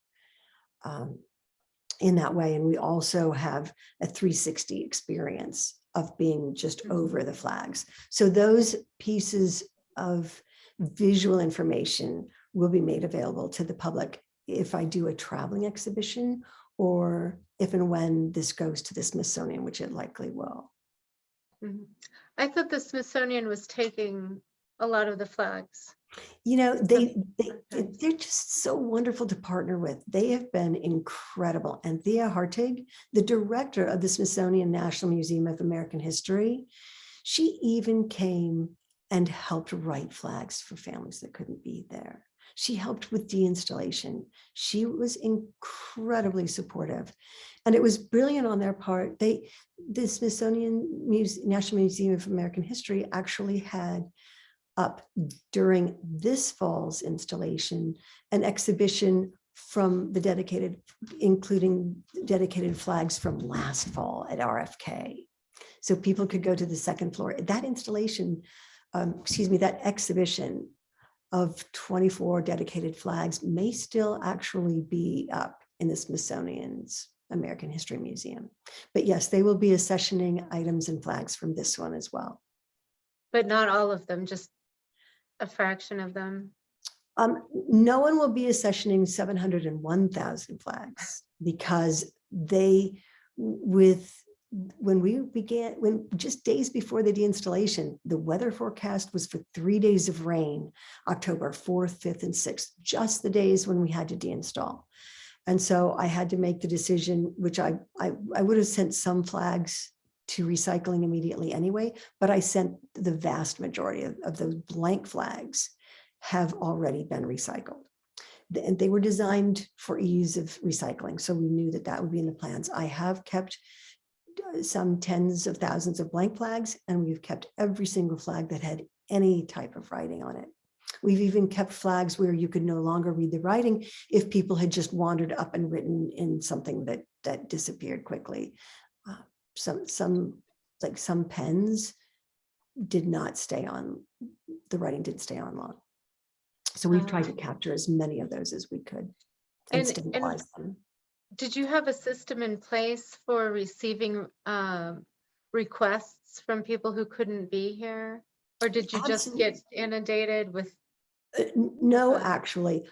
in that way. And we also have a 360 experience of being just over the flags. So those pieces of visual information will be made available to the public if I do a traveling exhibition, or if and when this goes to the Smithsonian, which it likely will. I thought the Smithsonian was taking a lot of the flags. You know, they're just so wonderful to partner with. They have been incredible. And Thea Hartig, the director of the Smithsonian National Museum of American History, she even came and helped write flags for families that couldn't be there. She helped with deinstallation. She was incredibly supportive. And it was brilliant on their part. The Smithsonian National Museum of American History actually had up during this fall's installation an exhibition from the dedicated, including dedicated flags from last fall at RFK. So people could go to the second floor. That installation, that exhibition of 24 dedicated flags may still actually be up in the Smithsonian's American History Museum. But yes, they will be accessioning items and flags from this one as well. But not all of them, just a fraction of them. No one will be accessioning 701,000 flags because when just days before the deinstallation, the weather forecast was for 3 days of rain, October 4th, 5th, and 6th, just the days when we had to deinstall. And so I had to make the decision, which I would have sent some flags to recycling immediately anyway, but I sent the vast majority of those blank flags have already been recycled. And they were designed for ease of recycling. So we knew that that would be in the plans. I have kept some tens of thousands of blank flags, and we've kept every single flag that had any type of writing on it. We've even kept flags where you could no longer read the writing if people had just wandered up and written in something that disappeared quickly. Some pens did not stay on, the writing didn't stay on long. So we've tried to capture as many of those as we could and stabilize them. Did you have a system in place for receiving requests from people who couldn't be here? Or did you just get inundated with? No, actually.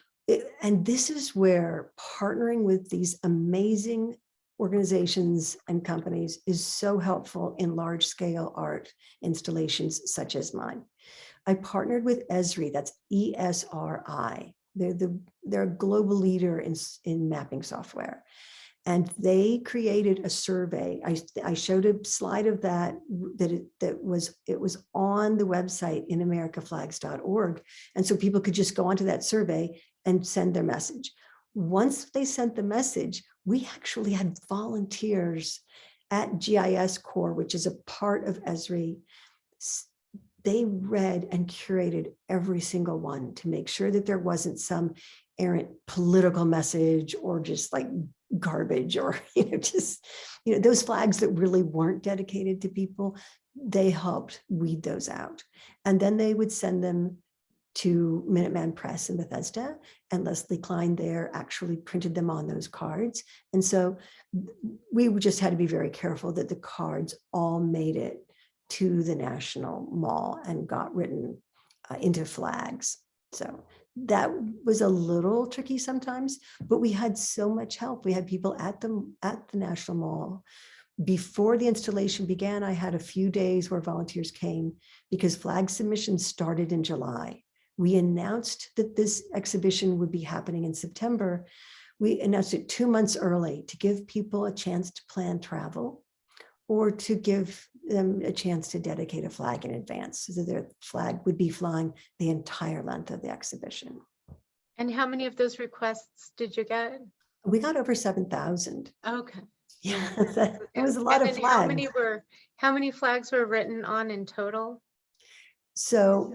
And this is where partnering with these amazing organizations and companies is so helpful in large scale art installations such as mine. I partnered with Esri, that's ESRI. They're a global leader in mapping software. And they created a survey. I showed a slide of that was on the website in americaflags.org. And so people could just go onto that survey and send their message. Once they sent the message, we actually had volunteers at GIS Corps, which is a part of Esri. They read and curated every single one to make sure that there wasn't some errant political message or just like garbage or, those flags that really weren't dedicated to people. They helped weed those out. And then they would send them to Minuteman Press in Bethesda, and Leslie Klein there actually printed them on those cards. And so we just had to be very careful that the cards all made it to the National Mall and got written into flags. So that was a little tricky sometimes, but we had so much help. We had people at the National Mall. Before the installation began, I had a few days where volunteers came because flag submissions started in July. We announced that this exhibition would be happening in September. We announced it 2 months early to give people a chance to plan travel or to give them a chance to dedicate a flag in advance so that their flag would be flying the entire length of the exhibition. And how many of those requests did you get? We got over 7,000. Okay. Yeah, it was a lot of flags. How many flags were written on in total? So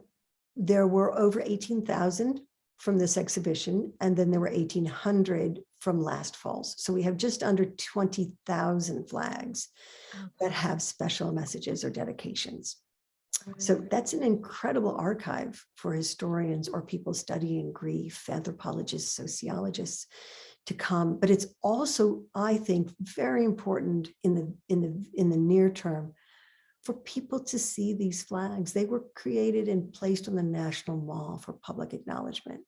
there were over 18,000 from this exhibition, and then there were 1,800 from last fall's. So we have just under 20,000 flags that have special messages or dedications. So that's an incredible archive for historians or people studying grief, anthropologists, sociologists to come. But it's also, I think, very important in the near term for people to see these flags. They were created and placed on the National Mall for public acknowledgement.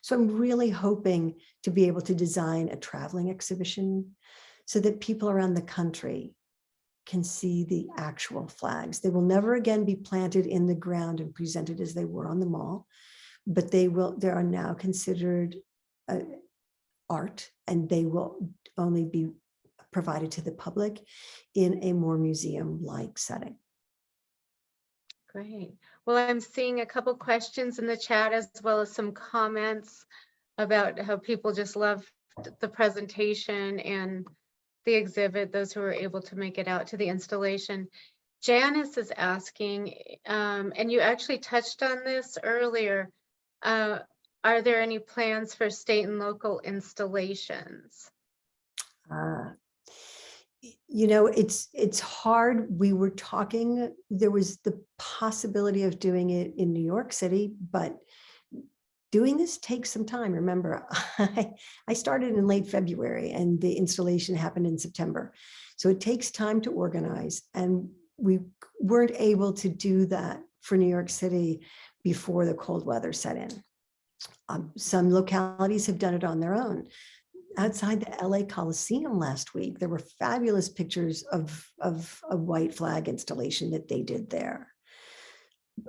So I'm really hoping to be able to design a traveling exhibition so that people around the country can see the actual flags. They will never again be planted in the ground and presented as they were on the mall, but they are now considered art, and they will only be provided to the public in a more museum-like setting. Great. Well, I'm seeing a couple questions in the chat as well as some comments about how people just love the presentation and the exhibit, those who were able to make it out to the installation. Janice is asking, and you actually touched on this earlier, are there any plans for state and local installations? You know, it's hard. We were talking, there was the possibility of doing it in New York City, but doing this takes some time. Remember, I started in late February and the installation happened in September. So it takes time to organize, and we weren't able to do that for New York City before the cold weather set in. Some localities have done it on their own. Outside the LA Coliseum last week, there were fabulous pictures of a white flag installation that they did there.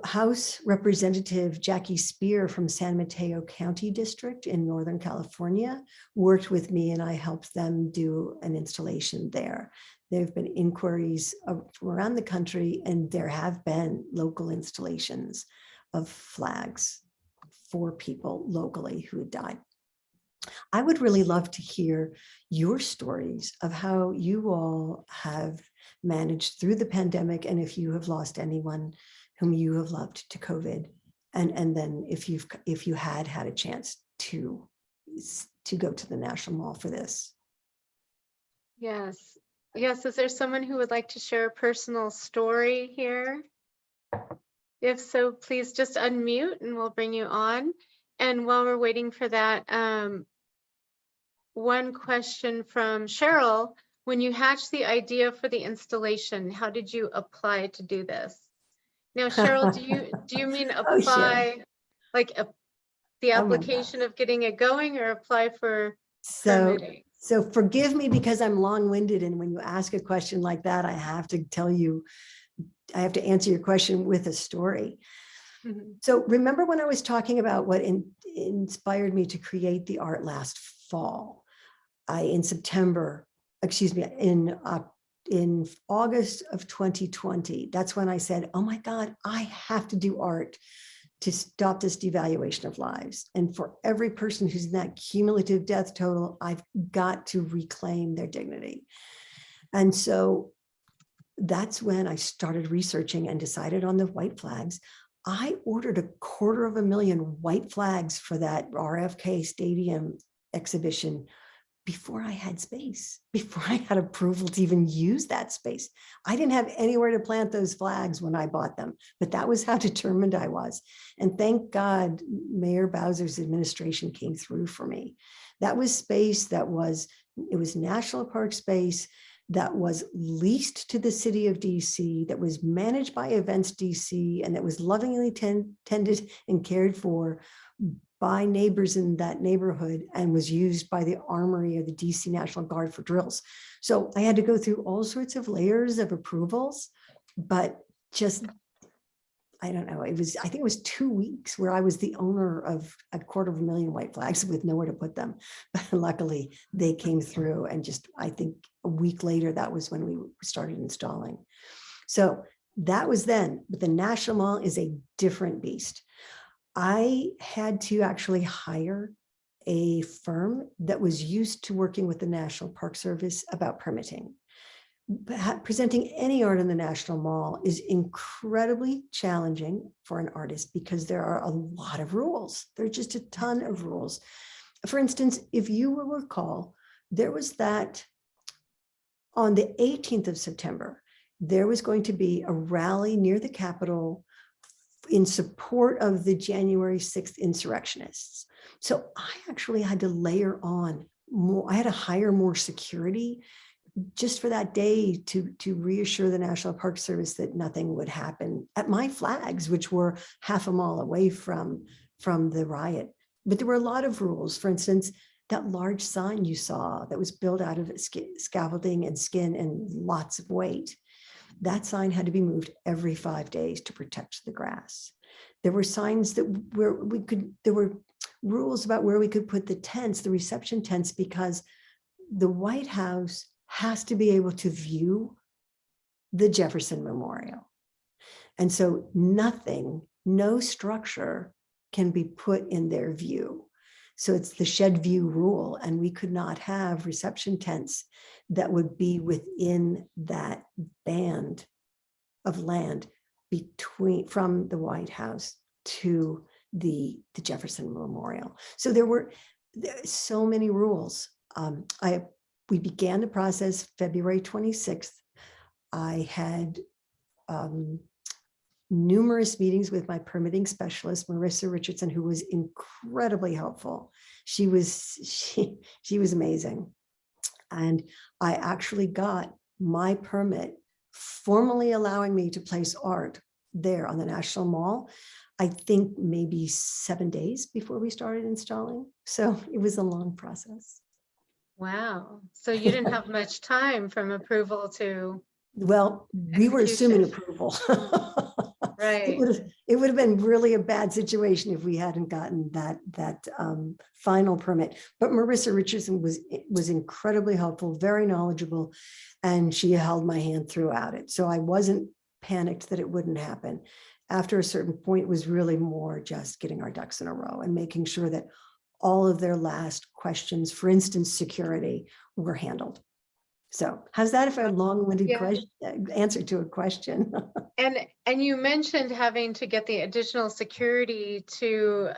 House Representative Jackie Spear from San Mateo County District in Northern California worked with me, and I helped them do an installation there. There have been inquiries from around the country, and there have been local installations of flags for people locally who had died. I would really love to hear your stories of how you all have managed through the pandemic, and if you have lost anyone whom you have loved to COVID, and then if you had a chance to go to the National Mall for this. Yes. Yes. Is there someone who would like to share a personal story here? If so, please just unmute and we'll bring you on. And while we're waiting for that, one question from Cheryl: when you hatched the idea for the installation, how did you apply to do this? Now, Cheryl, do you mean apply like the application of getting it going, or apply for permitting? So forgive me because I'm long-winded, and when you ask a question like that, I have to tell you, I have to answer your question with a story. Mm-hmm. So remember when I was talking about what inspired me to create the art last fall? In August of 2020, that's when I said, oh my God, I have to do art to stop this devaluation of lives. And for every person who's in that cumulative death total, I've got to reclaim their dignity. And so that's when I started researching and decided on the white flags. I ordered 250,000 white flags for that RFK Stadium exhibition before I had space, before I had approval to even use that space. I didn't have anywhere to plant those flags when I bought them, but that was how determined I was. And thank God, Mayor Bowser's administration came through for me. That was space it was national park space that was leased to the city of DC, that was managed by Events DC, and that was lovingly tended and cared for by neighbors in that neighborhood, and was used by the Armory of the DC National Guard for drills. So I had to go through all sorts of layers of approvals, but just, I don't know, I think it was 2 weeks where I was the owner of 250,000 white flags with nowhere to put them. But luckily they came through, and just, I think a week later, that was when we started installing. So that was then, but the National Mall is a different beast. I had to actually hire a firm that was used to working with the National Park Service about permitting. Presenting any art in the National Mall is incredibly challenging for an artist because there are a lot of rules. There's just a ton of rules. For instance, if you will recall, there was that on the 18th of September, there was going to be a rally near the Capitol in support of the January 6th insurrectionists. So I actually had to layer on more, I had to hire more security just for that day to reassure the National Park Service that nothing would happen at my flags, which were half a mile away from the riot. But there were a lot of rules. For instance, that large sign you saw that was built out of scaffolding and skin and lots of weight, that sign had to be moved every 5 days to protect the grass. There were signs there were rules about where we could put the tents, the reception tents, because the White House has to be able to view the Jefferson Memorial. And so nothing, no structure can be put in their view. So it's the shed view rule, and we could not have reception tents that would be within that band of land from the White House to the Jefferson Memorial. So there were so many rules. We began the process February 26th. I had numerous meetings with my permitting specialist, Marissa Richardson, who was incredibly helpful. She was amazing. And I actually got my permit formally allowing me to place art there on the National Mall, I think maybe 7 days before we started installing. So it was a long process. Wow. So you didn't have much time from approval to Well, we were assuming execution. approval. Right. It would have been really a bad situation if we hadn't gotten that final permit. But Marissa Richardson was incredibly helpful, very knowledgeable, and she held my hand throughout it. So I wasn't panicked that it wouldn't happen. After a certain point, it was really more just getting our ducks in a row and making sure that all of their last questions, for instance, security, were handled. So how's that for a long-winded answer to a question? And you mentioned having to get the additional security to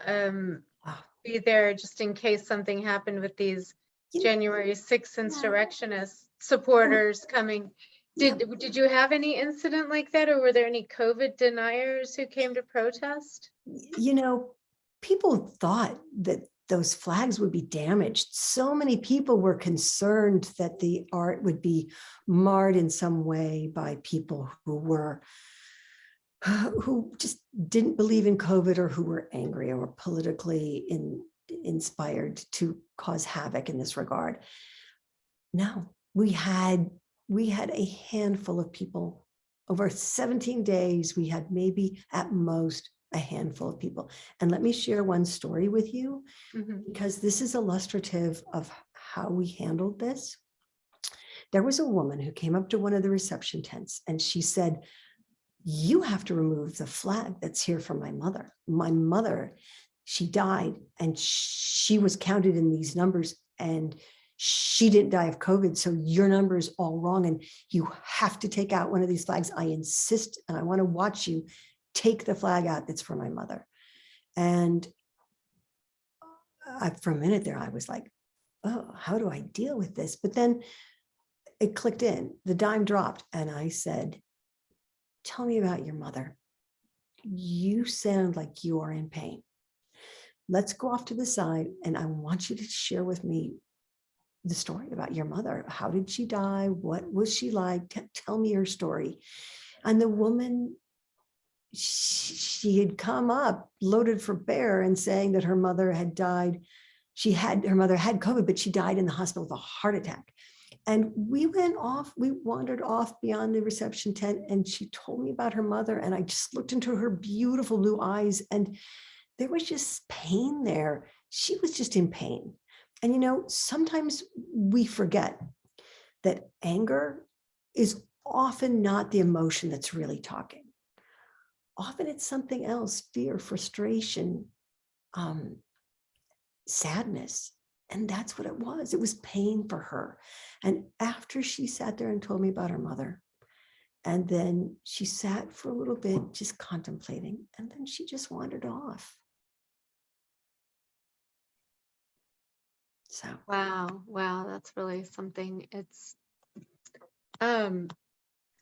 be there just in case something happened with these January 6th insurrectionist supporters coming. Did you have any incident like that, or were there any COVID deniers who came to protest? You know, people thought that those flags would be damaged. So many people were concerned that the art would be marred in some way by people who just didn't believe in COVID, or who were angry or politically inspired to cause havoc in this regard. No, we had a handful of people. Over 17 days, we had maybe at most a handful of people. And let me share one story with you, because this is illustrative of how we handled this. There was a woman who came up to one of the reception tents and she said, "You have to remove the flag that's here for my mother. My mother, she died and she was counted in these numbers and she didn't die of COVID. So your number is all wrong and you have to take out one of these flags. I insist, and I want to watch you take the flag out that's for my mother." And for a minute there, I was like, oh, how do I deal with this? But then it clicked in, the dime dropped, and I said, "Tell me about your mother. You sound like you are in pain. Let's go off to the side, and I want you to share with me the story about your mother. How did she die? What was she like? Tell me her story." And the woman, she had come up loaded for bear and saying that her mother had died. Her mother had COVID, but she died in the hospital of a heart attack. And we wandered off beyond the reception tent, and she told me about her mother, and I just looked into her beautiful blue eyes, and there was just pain there. She was just in pain. And, you know, sometimes we forget that anger is often not the emotion that's really talking. Often it's something else: fear, frustration, sadness. And that's what it was. It was pain for her. And after she sat there and told me about her mother, and then she sat for a little bit just contemplating, and then she just wandered off. So Wow, that's really something. It's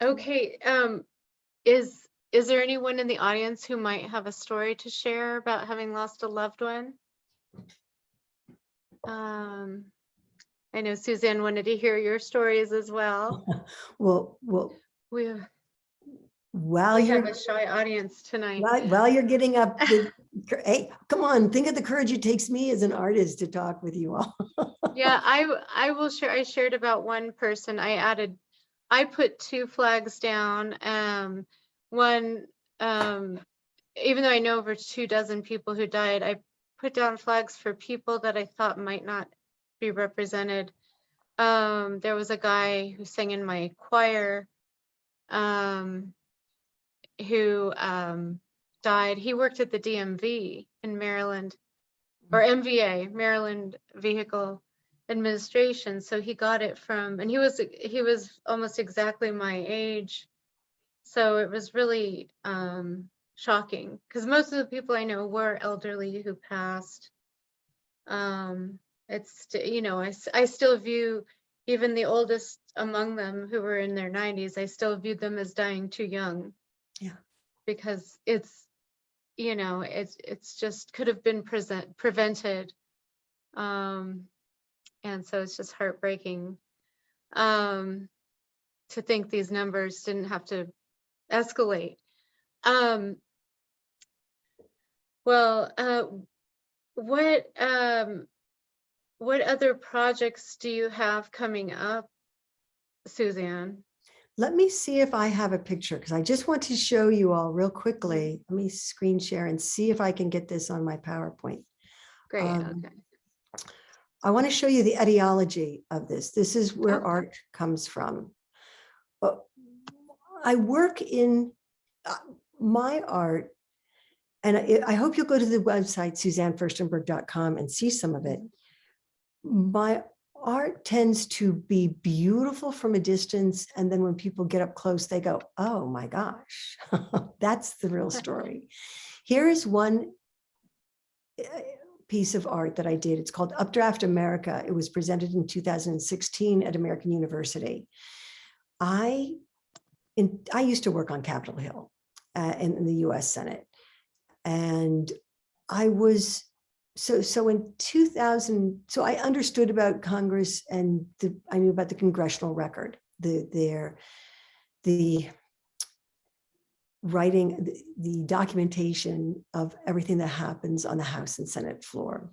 okay. Is there anyone in the audience who might have a story to share about having lost a loved one? I know Suzanne wanted to hear your stories as well. well, We while have a shy audience tonight. While you're getting up, hey, come on, think of the courage it takes me as an artist to talk with you all. Yeah, I will share. I shared about one person. I put 2 flags down. One, even though I know over 24 people who died, I put down flags for people that I thought might not be represented. There was a guy who sang in my choir. who died. He worked at the DMV in Maryland, or MVA, Maryland Vehicle Administration. So he got it from, and he was almost exactly my age. So it was really shocking, because most of the people I know were elderly who passed. It's, you know, I still view even the oldest among them who were in their 90s, I still viewed them as dying too young. Yeah. Because it's, you know, it's just could have been prevented. And so it's just heartbreaking to think these numbers didn't have to escalate. Well, what other projects do you have coming up, Suzanne? Let me see if I have a picture, because I just want to show you all real quickly. Let me screen share and see if I can get this on my PowerPoint. Great, okay. I want to show you the etiology of this. This is where Okay. art comes from. I work in my art, and I hope you'll go to the website, SuzanneFirstenberg.com, and see some of it. My art tends to be beautiful from a distance, and then when people get up close, they go, oh my gosh, that's the real story. Here is one piece of art that I did. It's called Updraft America. It was presented in 2016 at American University. I used to work on Capitol Hill in the US Senate. And I was, so in 2000, so I understood about Congress, and I knew about the congressional record, the writing, the documentation of everything that happens on the House and Senate floor.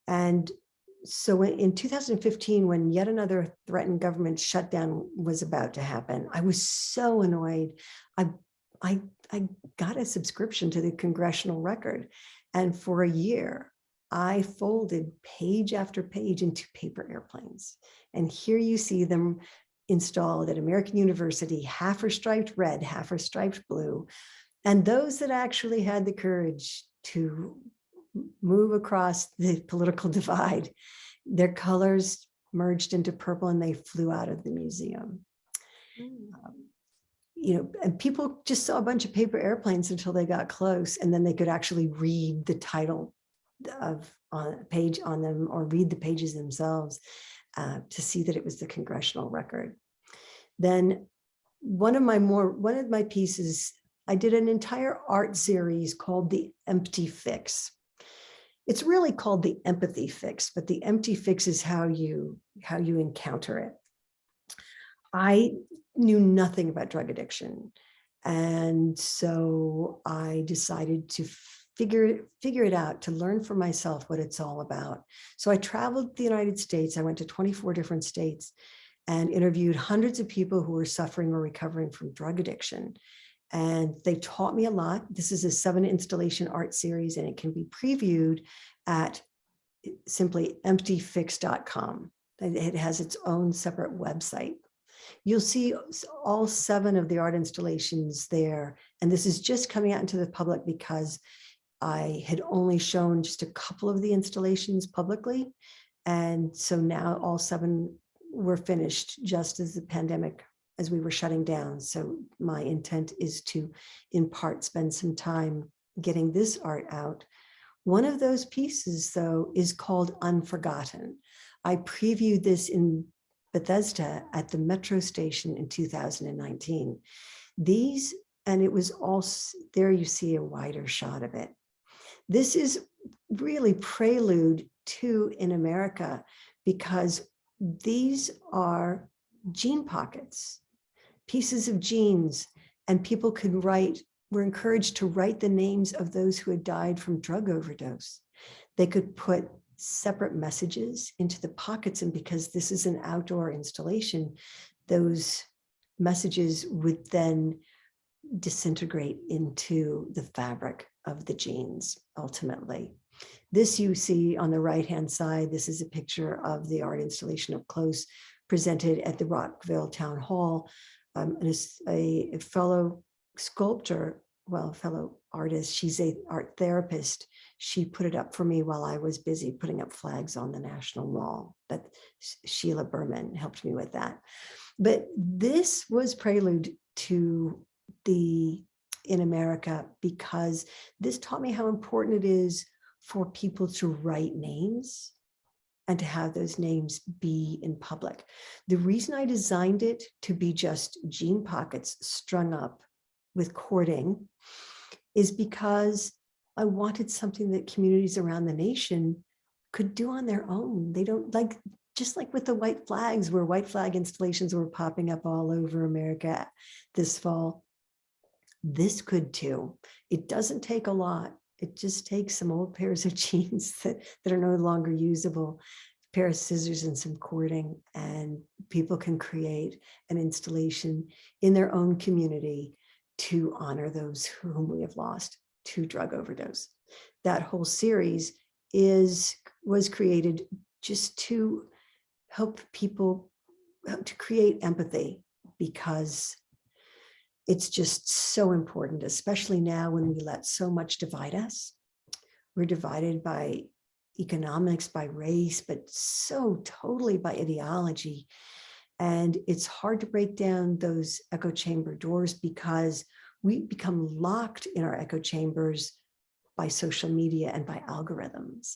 And so in 2015, when yet another threatened government shutdown was about to happen, I was so annoyed. I got a subscription to the congressional record. And for a year, I folded page after page into paper airplanes. And here you see them installed at American University, half are striped red, half are striped blue. And those that actually had the courage to move across the political divide, their colors merged into purple and they flew out of the museum. You know, and people just saw a bunch of paper airplanes until they got close, and then they could actually read the title of on a page on them, or read the pages themselves to see that it was the congressional record. Then one of my pieces, I did an entire art series called The Empty Fix. It's really called the empathy fix, but the empty fix is how you encounter it. I knew nothing about drug addiction. And so I decided to figure it out, to learn for myself what it's all about. So I traveled the United States. I went to 24 different states and interviewed hundreds of people who were suffering or recovering from drug addiction. And they taught me a lot. This is a 7-installation art series, and it can be previewed at simply emptyfix.com. It has its own separate website. You'll see all 7 of the art installations there. And this is just coming out into the public because I had only shown just a couple of the installations publicly. And so now all 7 were finished just as the pandemic, as we were shutting down. So my intent is to, in part, spend some time getting this art out. One of those pieces, though, is called Unforgotten. I previewed this in Bethesda at the metro station in 2019. These, and it was all, there you see a wider shot of it. This is really prelude to In America, because these are gene pockets, pieces of genes, and people could were encouraged to write the names of those who had died from drug overdose. They could put separate messages into the pockets, and because this is an outdoor installation, those messages would then disintegrate into the fabric of the genes ultimately. This you see on the right-hand side. This is a picture of the art installation up close, presented at the Rockville Town Hall. And a fellow sculptor, well, fellow artist, she's a art therapist. She put it up for me while I was busy putting up flags on the National Mall. But Sheila Berman helped me with that. But this was prelude to the In America, because this taught me how important it is for people to write names and to have those names be in public. The reason I designed it to be just jean pockets strung up with cording is because I wanted something that communities around the nation could do on their own. They don't like, just like with the white flags, where white flag installations were popping up all over America this fall. This could too. It doesn't take a lot. It just takes some old pairs of jeans that are no longer usable, a pair of scissors and some cording, and people can create an installation in their own community to honor those whom we have lost to drug overdose. That whole series was created just to help people to create empathy, because it's just so important, especially now when we let so much divide us. We're divided by economics, by race, but so totally by ideology. And it's hard to break down those echo chamber doors, because we become locked in our echo chambers by social media and by algorithms.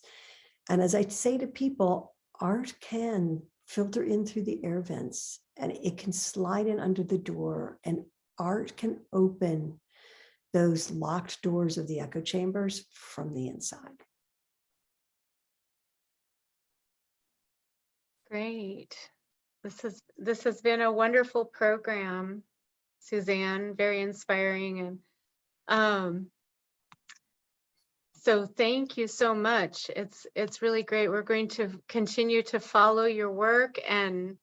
And as I say to people, art can filter in through the air vents, and it can slide in under the door, and art can open those locked doors of the echo chambers from the inside. Great. This has been a wonderful program, Suzanne, very inspiring. And so thank you so much. It's really great. We're going to continue to follow your work and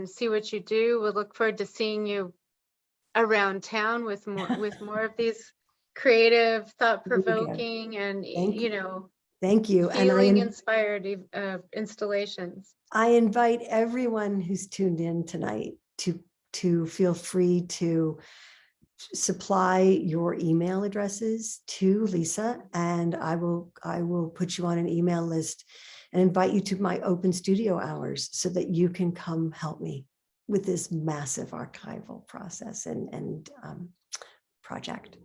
see what you do. We'll look forward to seeing you around town with more of these creative, thought-provoking, and Thank you. feeling inspired installations. I invite everyone who's tuned in tonight to feel free to supply your email addresses to Lisa, and I will put you on an email list and invite you to my open studio hours so that you can come help me with this massive archival process and project.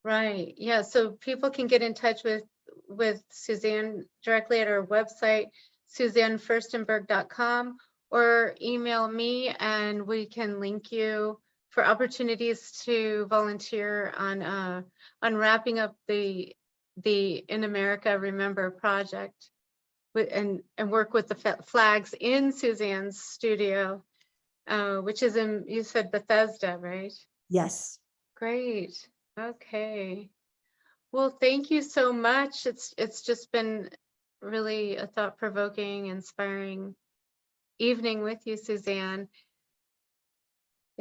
Right. Yeah. So people can get in touch with Suzanne directly at our website, SuzanneFirstenberg.com, or email me and we can link you for opportunities to volunteer on wrapping up the In America Remember project and work with the flags in Suzanne's studio, which is in, you said Bethesda, right? Yes. Great. Okay. Well, thank you so much. It's just been really a thought-provoking, inspiring evening with you, Suzanne.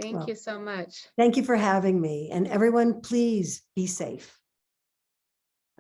Thank you so much. Thank you for having me. And everyone, please be safe.